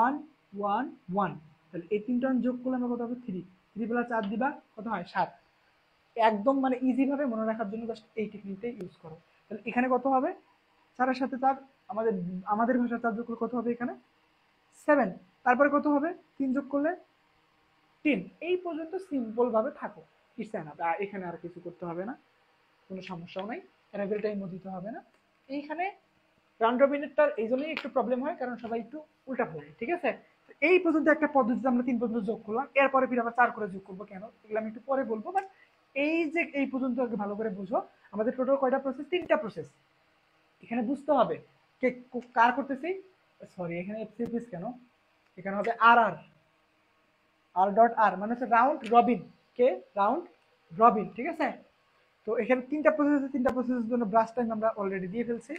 1 1 1, তাহলে এই তিনটা যোগ করলে আমরা কত হবে 3, 3 প্লাস 4 দিবা কত হয় 7। একদম মানে ইজি ভাবে মনে রাখার জন্য জাস্ট এই টেকনিকটাই ইউজ করো। তাহলে এখানে কত হবে, 4 এর সাথে 4, আমাদের আমাদের ভাষায় 4 যোগ করলে কত হবে এখানে 7, তারপরে কত হবে 3 যোগ করলে 10। এই পর্যন্ত সিম্পল ভাবে থাকো, ইটস এনাফ। এখানে আর কিছু করতে হবে না, কোনো সমস্যাও নাই, অ্যানাবেল টাইমও দিতে হবে না। এইখানে রাউন্ড রবিনেরটার এই জন্যই একটু প্রবলেম হয়, কারণ সবাই একটু উল্টা পড়ে, ঠিক আছে। এই পর্যন্ত একটা পদ্ধতিতে আমরা 3 পর্যন্ত যোগ করলাম, এরপরে ফির আবার 4 করে যোগ করবো কেন, এগুলো আমি একটু পরে বলবো। বাট এই যে এই পর্যন্ত আগে ভালো করে বুঝো, আমাদের টোটাল কয়টা প্রসেস, 3টা প্রসেস। এখানে বুঝতে হবে কে কার করতেছি, সরি এখানে এফসিপিস কেন, এখানে হবে আর আর আর ডট আর, মানে হচ্ছে রাউন্ড রবিন, কে রাউন্ড রবিন, ঠিক আছে। তো এখানে 3টা প্রসেস আছে, 3টা প্রসেসের জন্য ব্রাশ টাইম আমরা অলরেডি দিয়ে ফেলছি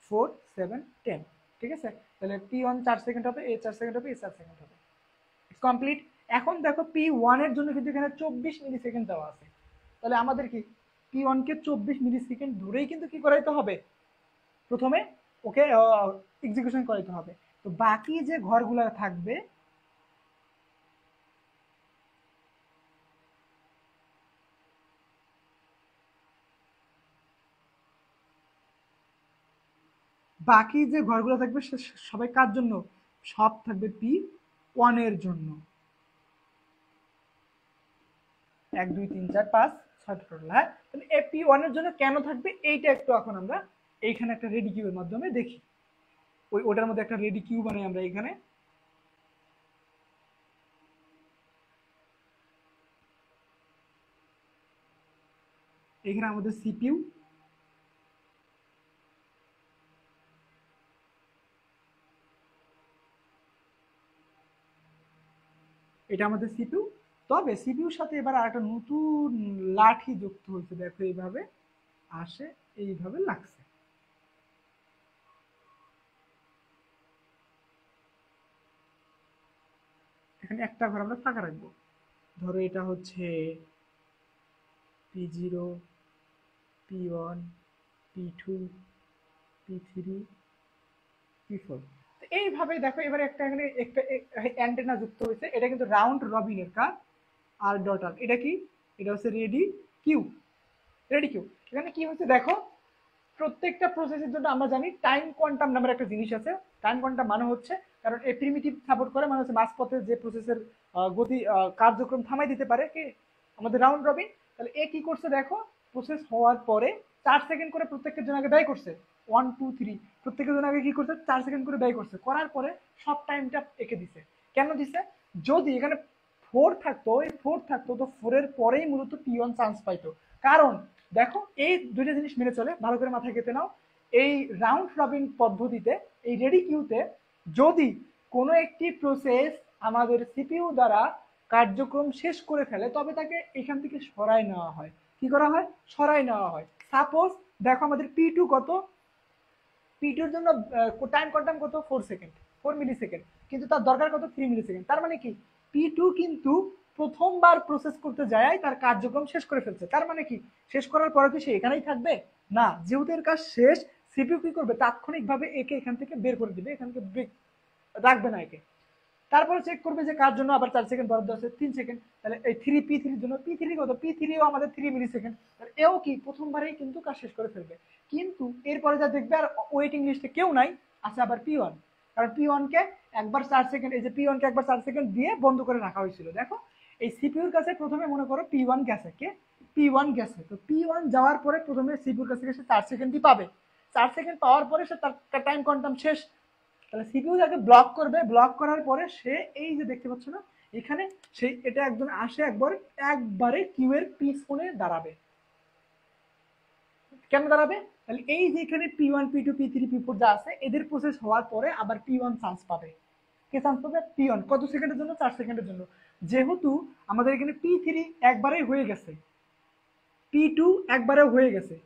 4 7 10, ঠিক আছে। তাহলে P1 4 সেকেন্ড হবে, A 4 সেকেন্ড হবে, A 4 সেকেন্ড হবে, কমপ্লিট। এখন দেখো P1 এর জন্য কিন্তু এখানে 24 মিলি সেকেন্ড দেওয়া আছে, তাহলে আমাদের কি P1 কে 24 মিলি সেকেন্ড ধরেই কিন্তু কি করাইতে হবে, প্রথমে ওকে এক্সিকিউশন করাইতে হবে। তো বাকি যে ঘরগুলো থাকবে, বাকি যে ঘরগুলো থাকবে সবাই কার জন্য, সব থাকবে P1 এর জন্য। 1 2 3 4 5 6 টোটাল, হ্যাঁ। তাহলে P1 এর জন্য কেন থাকবে এইটা একটু এখন আমরা এইখানে একটা রেডি কিউবের মাধ্যমে দেখি। ওটার মধ্যে একটা রেডি কিউ বানাই আমরা এখানে। এখানে আমাদের সিপিইউ, এটা আমাদের সিপিইউ। তবে সিপিইউর সাথে এবার আরেকটা নতুন লাঠি যুক্ত হয়েছে, দেখো এইভাবে আসে, এইভাবে লাগছে। এখানে একটা ঘর আমরা ফাঁকা রাখবো, ধরো এটা হচ্ছে P0 P1 P2 P3 P4। এইভাবে দেখো এবারে একটা এখানে একটা অ্যান্টেনা যুক্ত হয়েছে, এটা কিন্তু রাউন্ড রবিনের কাজ। আর ডট আর এটা কি, এটা হচ্ছে রেডি কিউ, রেডি কিউ। এখানে কি হচ্ছে দেখো, প্রত্যেকটা প্রসেসের জন্য আমরা জানি টাইম কোয়ান্টাম নামের একটা জিনিস আছে। টাইম কোয়ান্টাম মানে হচ্ছে, কারণ এই প্রিমিটিভ সাপোর্ট করে, মানে হচ্ছে মাঝপথে যে প্রসেসের গতি কার্যক্রম থামাই দিতে পারে কি আমাদের রাউন্ড রবিন। তাহলে এ কি করছে দেখো, প্রসেস হওয়ার পরে 4 সেকেন্ড করে প্রত্যেকের জন্য আগে ব্যয় করছে, 1 2 3 প্রত্যেকের জন্য আগে কি করছে 4 সেকেন্ড করে ব্যয় করছে, করার পরে সব টাইমটা এঁকে দিছে। কেন দিছে, যদি এখানে 4 থাকতো, এই 4 থাকতো তো 4 এর পরেই মূলত P1 চান্স পাইতো। কারণ দেখো এই দুইটা জিনিস মেনে চলে, ভালো করে মাথায় গেঁথে নাও। এই রাউন্ড রবিন পদ্ধতিতে, এই রেডি কিউতে, যদি কোনো একটি প্রসেস আমাদের সিপিইউ দ্বারা কার্যক্রম শেষ করে ফেলে, তবে তাকে এখান থেকে সরাই নেওয়া হয়। কি করা হয়, সরাই নেওয়া হয়। সাপোজ দেখো আমাদের P2 কত, P2 এর জন্য টাইম কোয়ান্টাম কত 4 সেকেন্ড, 4 মিলি সেকেন্ড, কিন্তু তার দরকার কত 3 মিলি সেকেন্ড। তার মানে কি P2 কিন্তু প্রথমবার প্রসেস করতে যায় তার কার্যক্রম শেষ করে ফেলছে। তার মানে কি শেষ করার পরে কি সে এখানেই থাকবে না, যেহেতু এর কাজ শেষ, সিপিইউ কি করবে তাৎক্ষণিকভাবে একে এখান থেকে বের করে দিবে, এখান থেকে রাখবে না একে। তারপরে চেক করবে যে কার জন্য আবার 4 সেকেন্ড বরাদ্দ আছে, 3 সেকেন্ড, তাহলে এই 3 P3 জন্য P3 কত, P3ও আমাদের 3 মিলি সেকেন্ড, তাহলে এও কি প্রথমবারেই কিন্তু কাজ শেষ করে ফেলবে। কিন্তু এরপরে যা দেখবে আর ওয়েটিং লিস্টে কেউ নাই, আছে আবার P1, কারণ P1 কে একবার 4 সেকেন্ড, এই যে P1 কে একবার 4 সেকেন্ড দিয়ে বন্ধ করে রাখা হয়েছিল। দেখো এই সিপিইউর কাছে প্রথমে মনে করো P1 গেছে, কে P1 গেছে, তো P1 যাওয়ার পরে প্রথমে সিপিইউর কাছে সে 4 সেকেন্ডই পাবে, 4 সেকেন্ড পাওয়ার পরে সে তার টাইম কোয়ান্টাম শেষ। তাহলে সিপিইউ তাকে ব্লক করবে, ব্লক করার পরে সে এই যে দেখতে পাচ্ছ না এখানে, সেই এটা একদম আসে একবারে কিউ এর পিছনে দাঁড়াবে। কেন দাঁড়াবে, তাহলে এই যে এখানে P1 P2 P3 P4 যা আছে, এদের প্রসেস হওয়ার পরে আবার P1 চান্স পাবে। কে চান্স পাবে, P1 কত সেকেন্ডের জন্য, 4 সেকেন্ডের জন্য। যেহেতু আমাদের এখানে P3 একবারেই হয়ে গেছে, P2 একবারে হয়ে গেছে,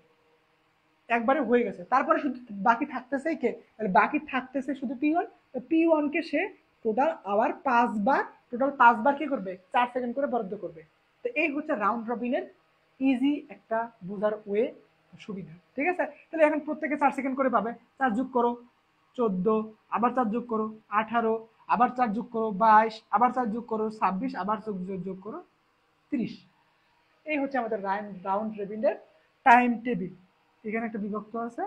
একবারে হয়ে গেছে, তারপরে শুধু বাকি থাকতেছে কে, তাহলে বাকি থাকতেছে শুধু P1। P1 কে সে টোটাল আবার 5 বার, টোটাল 5 বার কি করবে, 4 সেকেন্ড করে বরাদ্দ করবে। তো এই হচ্ছে রাউন্ড রবিনের ইজি একটা বোঝার ওয়ে, সুবিধা, ঠিক আছে। তাহলে এখন প্রত্যেকে 4 সেকেন্ড করে পাবে, 4 যোগ করো, 14, আবার 4 যোগ করো 18, আবার 4 যোগ করো 22, আবার 4 যোগ করো 26, আবার যোগ করো 30। এই হচ্ছে আমাদের রাউন্ড রবিনের টাইম টেবিল। এখানে একটা বিভক্ত আছে।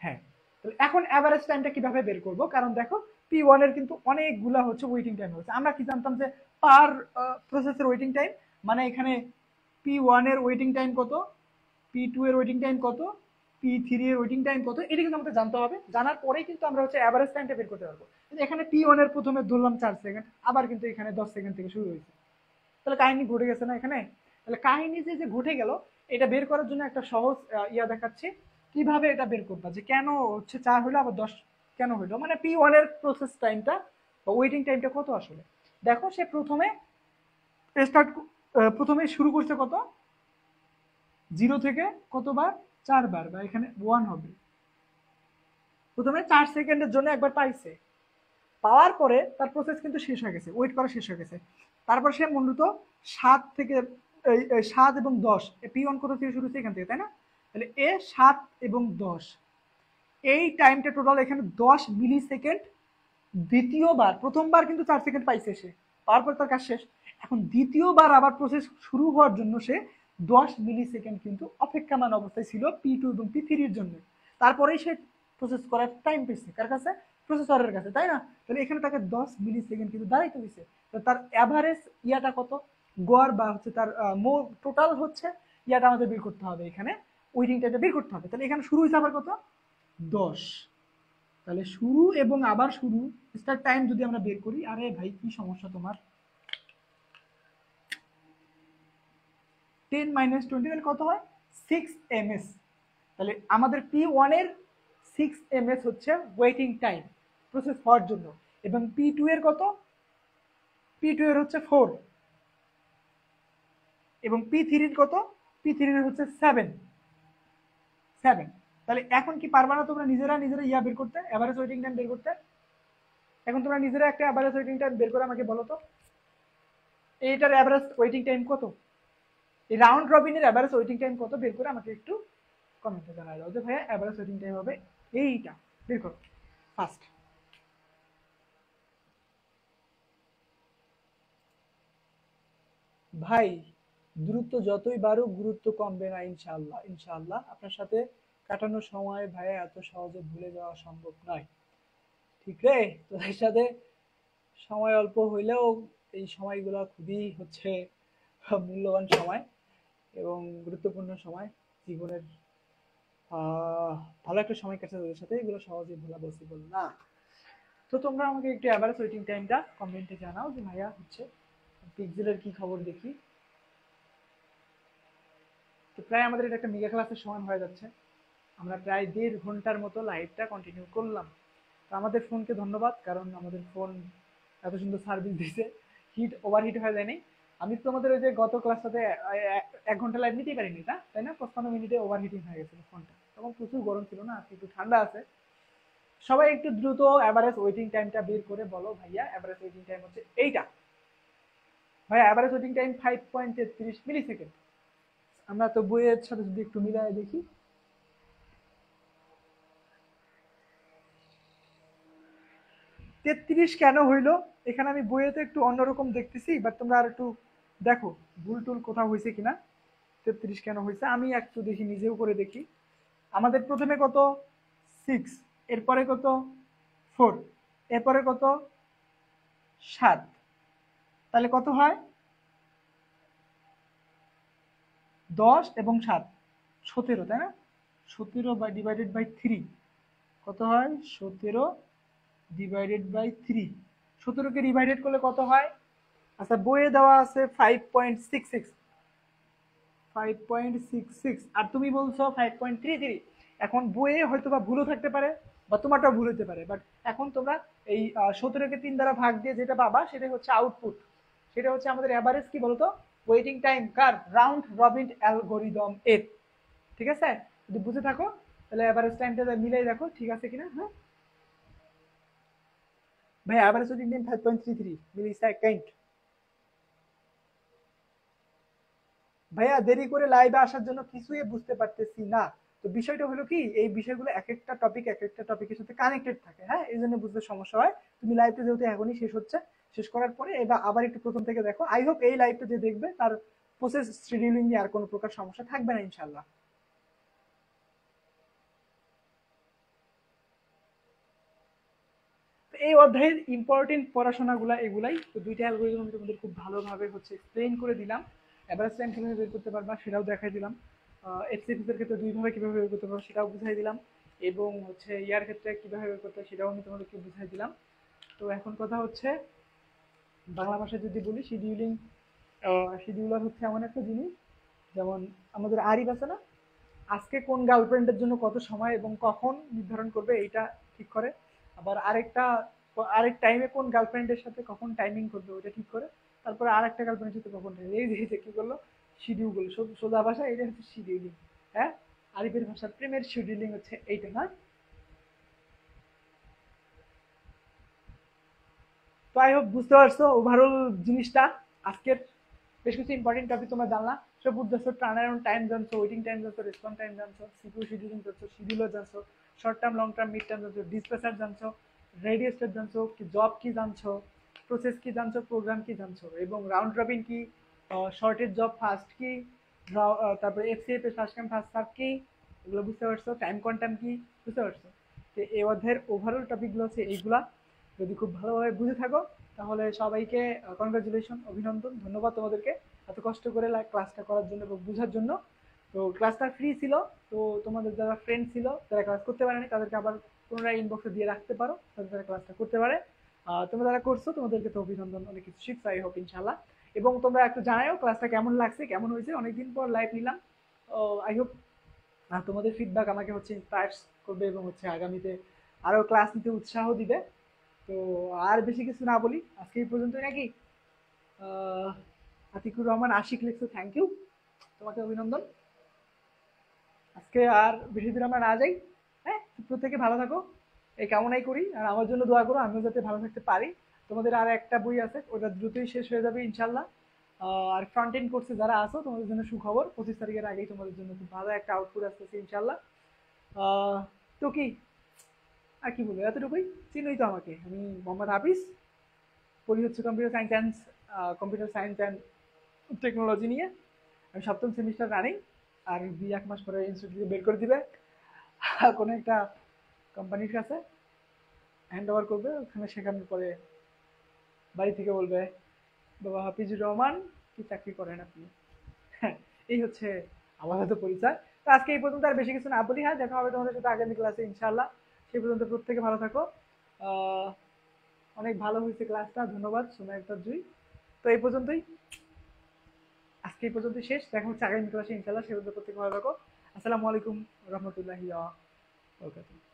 হ্যাঁ, তাহলে এখন অ্যাভারেজ টাইমটা কিভাবে বের করব? কারণ দেখো P1 এর কিন্তু অনেকগুলা হচ্ছে ওয়েটিং টাইম হচ্ছে। আমরা কি জানতাম যে পার প্রসেসের ওয়েটিং টাইম, মানে এখানে P1 এর ওয়েটিং টাইম কত, P2 এর ওয়েটিং টাইম কত, P3 এর ওয়েটিং টাইম কত, এটা কিন্তু আমাদের জানতে হবে। জানার পরেই কিন্তু আমরা হচ্ছে অ্যাভারেজ টাইমটা বের করতে পারবো। কিন্তু এখানে P1 এর প্রথমে ধরলাম 4 সেকেন্ড, আবার কিন্তু এখানে 10 সেকেন্ড থেকে শুরু হয়েছে। তাহলে কাহিনী ঘটে গেছে না এখানে? তাহলে কাহিনী যে ঘটে গেল, এটা বের করার জন্য একটা সহজ ইয়া দেখাচ্ছি কিভাবে এটা বের করবা, যে কেন হচ্ছে 4 হইলো আবার 10 কেন হইলো, মানে P1 এর প্রসেস টাইমটা বা ওয়েটিং টাইমটা কত আসলে। দেখো সে প্রথমে শুরু করছে কত, 0 থেকে কতবার, 4 বার, বা এখানে 1 হবে। প্রথমে 4 সেকেন্ডের জন্য একবার পাইছে, পাওয়ার পরে তার প্রসেস কিন্তু শেষ হয়ে গেছে, ওয়েট করা শেষ হয়ে গেছে। তারপর সে মূলত 7 থেকে 7 এবং 10, P1 কোথা থেকে শুরু হচ্ছে, এখান থেকে, তাই না? তাহলে 7 এবং 10, এই টাইমটা টোটাল এখানে 10 মিলি সেকেন্ড। দ্বিতীয়বার, প্রথমবার কিন্তু 4 সেকেন্ড পাইছে সে, পাওয়ার পর তার কাজ শেষ। এখন দ্বিতীয়বার আবার প্রসেস শুরু হওয়ার জন্য সে 10 মিলি সেকেন্ড কিন্তু অপেক্ষামান অবস্থায় ছিল P2 এবং P3 এর জন্য। তারপরেই সে প্রসেস করার টাইম পেয়েছে কার কাছে, প্রসেসরের কাছে, তাই না? তাহলে এখানে তাকে 10 মিলি সেকেন্ড কিন্তু দাঁড়াইতে হয়েছে। তো তার অ্যাভারেজ ইয়াটা কত, গড় বা হচ্ছে তার টোটাল হচ্ছে ইয়াটা আমাদের বের করতে হবে, এখানে ওয়েটিং টাইমটা বের করতে হবে। তাহলে এখানে শুরু হয়েছে আবার কত, 10। তাহলে শুরু এবং আবার শুরু, স্টার্ট টাইম যদি আমরা বের করি, আরে ভাই কি সমস্যা তোমার, 10 মাইনাস 20 তাহলে কত হয়, 6 ms। তাহলে আমাদের P1 এর 6 ms হচ্ছে ওয়েটিং টাইম প্রসেস হওয়ার জন্য, এবং P2 এর কত, P2 এর হচ্ছে 4, এবং P3 এর কত, P3 এর হচ্ছে 7। তাহলে এখন কি পারবা না তোমরা নিজেরা ইয়া বের করতে, এভারেজ ওয়েটিং টাইম বের করতে? এখন তোমরা নিজেরা একটা এভারেজ ওয়েটিং টাইম বের করে আমাকে বলো তো, এইটার এভারেজ ওয়েটিং টাইম কত, এই রাউন্ড রবিনের এভারেজ ওয়েটিং টাইম কত বের করে আমাকে একটু কমেন্টে জানাই দাও যে ভাইয়া এভারেজ ওয়েটিং টাইম হবে এইটা, বের করো ফার্স্ট। ভাই দ্রুত যতই বাড়ুক গুরুত্ব কমবে না, ইনশাআল্লাহ। ইনশাআল্লাহ আপনার সাথে কাটানো সময় ভাইয়া এত সহজে ভুলে যাওয়া সম্ভব নয়, ঠিক রে? তোদের সাথে সময় অল্প হইলেও এই সময়গুলো খুবই হচ্ছে মূল্যবান সময় এবং গুরুত্বপূর্ণ সময় জীবনের। ভালো একটা সময় কাটছে তোদের সাথে, এগুলো সহজে ভোলা পসিবল না। তো তোমরা আমাকে একটু অ্যাভারেজ ওয়েটিং টাইমটা কমেন্টে জানাও যে ভাইয়া হচ্ছে পিক্সেলের কি খবর দেখি। তো প্রায় আমাদের এটা একটা মেগা ক্লাসের সময় হয়ে যাচ্ছে, আমরা প্রায় 1.5 ঘন্টার মতো লাইভটা কন্টিনিউ করলাম। তো আমাদের ফোনকে ধন্যবাদ, কারণ আমাদের ফোন এত সুন্দর সার্ভিস দিছে, ওভারহিট হয়ে যায়নি। আমি তো তোমাদের ওই যে গত ক্লাসটাতে 1 ঘন্টা লাইভ নিতেই পারিনি, তাই না? 55 মিনিটে ওভারহিটিং হয়ে গেছিল ফোনটা, তখন প্রচুর গরম ছিল না, একটু ঠান্ডা আছে। সবাই একটু দ্রুত অ্যাভারেজ ওয়েটিং টাইমটা বের করে বলো ভাইয়া অ্যাভারেজ ওয়েটিং টাইম হচ্ছে এইটা। ভাইয়া অ্যাভারেজ ওয়েটিং টাইম 5.33 মিলি সেকেন্ড। আমরা তো বইয়ের সাথে যদি একটু মিলায় দেখি, 33 কেন হইলো, এখানে আমি বইয়েতে একটু অন্যরকম দেখতেছি, বাট তোমরা আর একটু দেখো ভুল টুল কোথাও হয়েছে কিনা। 33 কেন হয়েছে আমি একটু দেখি, নিজেও করে দেখি। আমাদের প্রথমে কত, 6, এরপরে কত, 4, এরপরে কত, 7, তাহলে কত হয়, 10 এবং 7, 17, তাই না? 17 বাই ডিভাইডেড বাই 3 কত হয়, 17 ডিভাইডেড বাই 3, 17কে ডিভাইডেড করলে কত হয়? আচ্ছা বইয়ে দেওয়া আছে 5.66, 5.66, আর তুমি বলছো 5.33। এখন বইয়ে হয়তো বা ভুলও থাকতে পারে বা তোমারটাও ভুল হতে পারে, বাট এখন তোমরা এই 17কে 3 দ্বারা ভাগ দিয়ে যেটা পাবা সেটাই হচ্ছে আউটপুট, সেটা হচ্ছে আমাদের অ্যাভারেজ কি বলতো, ওয়েটিং টাইম কার, রাউন্ড রবিন অ্যালগোরিদম এর। ঠিক আছে? যদি বুঝে থাকো তাহলে অ্যাভারেজ টাইমটা মিলাই দেখো ঠিক আছে কিনা। হ্যাঁ ভাই, অ্যাভারেজ ওয়েটিং টাইম 5.33 মিলি সেকেন্ড। ভাইয়া দেরি করে লাইভে আসার জন্য কিছুই বুঝতে পারতেছি না। তো বিষয়টা হলো কি, এই বিষয়গুলো এক একটা টপিকের সাথে কানেক্টেড থাকে, হ্যাঁ, এই জন্য বুঝতে সমস্যা হয়। তুমি লাইভটা যেহেতু এখনই শেষ হচ্ছে, শেষ করার পরে এবার আবার একটু প্রথম থেকে দেখো। আই হোপ এই লাইভটা যে দেখবে তার প্রসেস শিডিউলিং নিয়ে আর কোনো প্রকার সমস্যা থাকবে না ইনশাল্লাহ। তো এই অধ্যায়ের ইম্পর্টেন্ট পড়াশোনাগুলো এগুলাই। তো দুইটা অ্যালগোরিদম আমি তোমাদের খুব ভালোভাবে হচ্ছে এক্সপ্লেইন করে দিলাম। এভারেজ টাইম কিভাবে বের করতে পারবা সেটাও দেখাই দিলাম। এফসিএফএস এর ক্ষেত্রে দুইভাবে কিভাবে বের করতে পারবো সেটাও বুঝাই দিলাম। এবং হচ্ছে ইয়ার ক্ষেত্রে কিভাবে বের করতে হয় সেটাও আমি তোমাদেরকে বুঝাই দিলাম। তো এখন কথা হচ্ছে, বাংলা ভাষায় যদি বলি শিডিউলিং, শিডিউলার হচ্ছে এমন একটা জিনিস, যেমন আমাদের আরিফ আছে না, আজকে কোন গার্লফ্রেন্ডের জন্য কত সময় এবং কখন নির্ধারণ করবে এইটা ঠিক করে। আবার আরেক টাইমে কোন গার্লফ্রেন্ডের সাথে কখন টাইমিং করবে ওটা ঠিক করে। তারপরে আরেকটা গার্লফ্রেন্ডের সাথে কখন এই যে কি করলো, শিডিউল করলো। সোজা ভাষা এটা হচ্ছে শিডিউলিং। হ্যাঁ, আরিফের ভাষা প্রেমের শিডিউলিং হচ্ছে এইটা না। তো আই হোপ বুঝতে পারছো ওভারঅল জিনিসটা। আজকের বেশ কিছু ইম্পর্টেন্ট টপিক তোমরা জানলা। সব বুঝতেছো, টার্ন অ্যারাউন্ড টাইম জানছো, ওয়েটিং টাইম জানছো, রেসপন্স টাইম জানছো, সিকিউর শিডিউলিং জানছো, শিডিউলার জানছো, short term long term mid term জানছো, ডিসপ্লেসার জানছো, রেডিয়েস্টার জানছো, কি জব কি জানছো, প্রসেস কি জানছো, প্রোগ্রাম কি জানছো, এবং রাউন্ড রবিন কি, শর্টের জব ফার্স্ট কি, তারপরে এফসিএফ এর ফার্স্ট কাম ফার্স্ট সার্ভ কি, এগুলো বুঝতে পারছো। টাইম কোয়ান্টাম কি বুঝতে পারছো। তো এই অধ্যায়ের ওভারঅল টপিকগুলো হচ্ছে এইগুলা। যদি খুব ভালোভাবে বুঝে থাকো তাহলে সবাইকে কনগ্রাচুলেশন, অভিনন্দন, ধন্যবাদ তোমাদেরকে এত কষ্ট করে ক্লাসটা করার জন্য এবং বোঝার জন্য। তো ক্লাসটা ফ্রি ছিল। তো তোমাদের যারা ফ্রেন্ড ছিল যারা ক্লাস করতে পারেনি তাদেরকে আবার পুনরায় ইনবক্সে দিয়ে রাখতে পারো, তাদের তারা ক্লাসটা করতে পারে। তোমরা যারা করছো তোমাদেরকে তো অভিনন্দন, অনেক কিছু শিখছো আই হোপ ইনশাল্লাহ। এবং তোমরা একটু জানাও ক্লাসটা কেমন লাগছে, কেমন হয়েছে, অনেকদিন পর লাইভ নিলাম। আই হোপ তোমাদের ফিডব্যাক আমাকে হচ্ছে ইন্সপায়ার করবে এবং হচ্ছে আগামীতে আরো ক্লাস নিতে উৎসাহ দিবে। তো আর বেশি কিছু না বলি, আজকে এই পর্যন্তই নাকি। আহ, আতিকুর রহমান আশিক লিখছো, থ্যাংক ইউ, তোমাকে অভিনন্দন। আজকে আর বেশি দূর আমরা না যাই। হ্যাঁ, প্রত্যেকে ভালো থাকো এই কামনাই করি, আর আমার জন্য দোয়া করো আমিও যাতে ভালো থাকতে পারি। তোমাদের আর একটা বই আছে, ওটা দ্রুতই শেষ হয়ে যাবে ইনশাল্লাহ। আর ফ্রন্ট এন্ড কোর্সে যারা আসো তোমাদের জন্য সুখবর, 25 তারিখের আগেই তোমাদের জন্য খুব ভালো একটা আউটপুট আসতেছে ইনশাল্লাহ। আহ, তো কি আর কি বলবো, এতটুকুই। চিনোই তো আমাকে, আমি মোহাম্মদ হাফিজ, পড়ি হচ্ছে কম্পিউটার সায়েন্স অ্যান্ড টেকনোলজি নিয়ে। আমি সপ্তম সেমিস্টার রানিং। আর 1 মাস পরে ইনস্টিটিউট বের করে দিবে কোনো একটা কোম্পানির কাছে, হ্যান্ড ওভার করবে, ওখানে শেখানোর পরে বাড়ি থেকে বলবে বাবা হাফিজুর রহমান কি চাকরি করেন আপনি। হ্যাঁ, এই হচ্ছে আমার হয়তো পরিচয়। তো আজকে এই পর্যন্ত, আর বেশি কিছু না বলি। হ্যাঁ, দেখা হবে তোমাদের সাথে আগামী ক্লাসে ইনশাল্লাহ। সেই পর্যন্ত প্রত্যেকে ভালো থাকো। আহ, অনেক ভালো হয়েছে ক্লাসটা, ধন্যবাদ সময় একটা জুই। তো এই পর্যন্তই, আজকে এই পর্যন্তই শেষ। দেখা হচ্ছে আগামী ক্লাসে ইনশাল্লাহ। সে পর্যন্ত প্রত্যেকে ভালো থাকো। আসসালামু আলাইকুম রহমতুল্লাহি ওয়া বারাকাতুহু।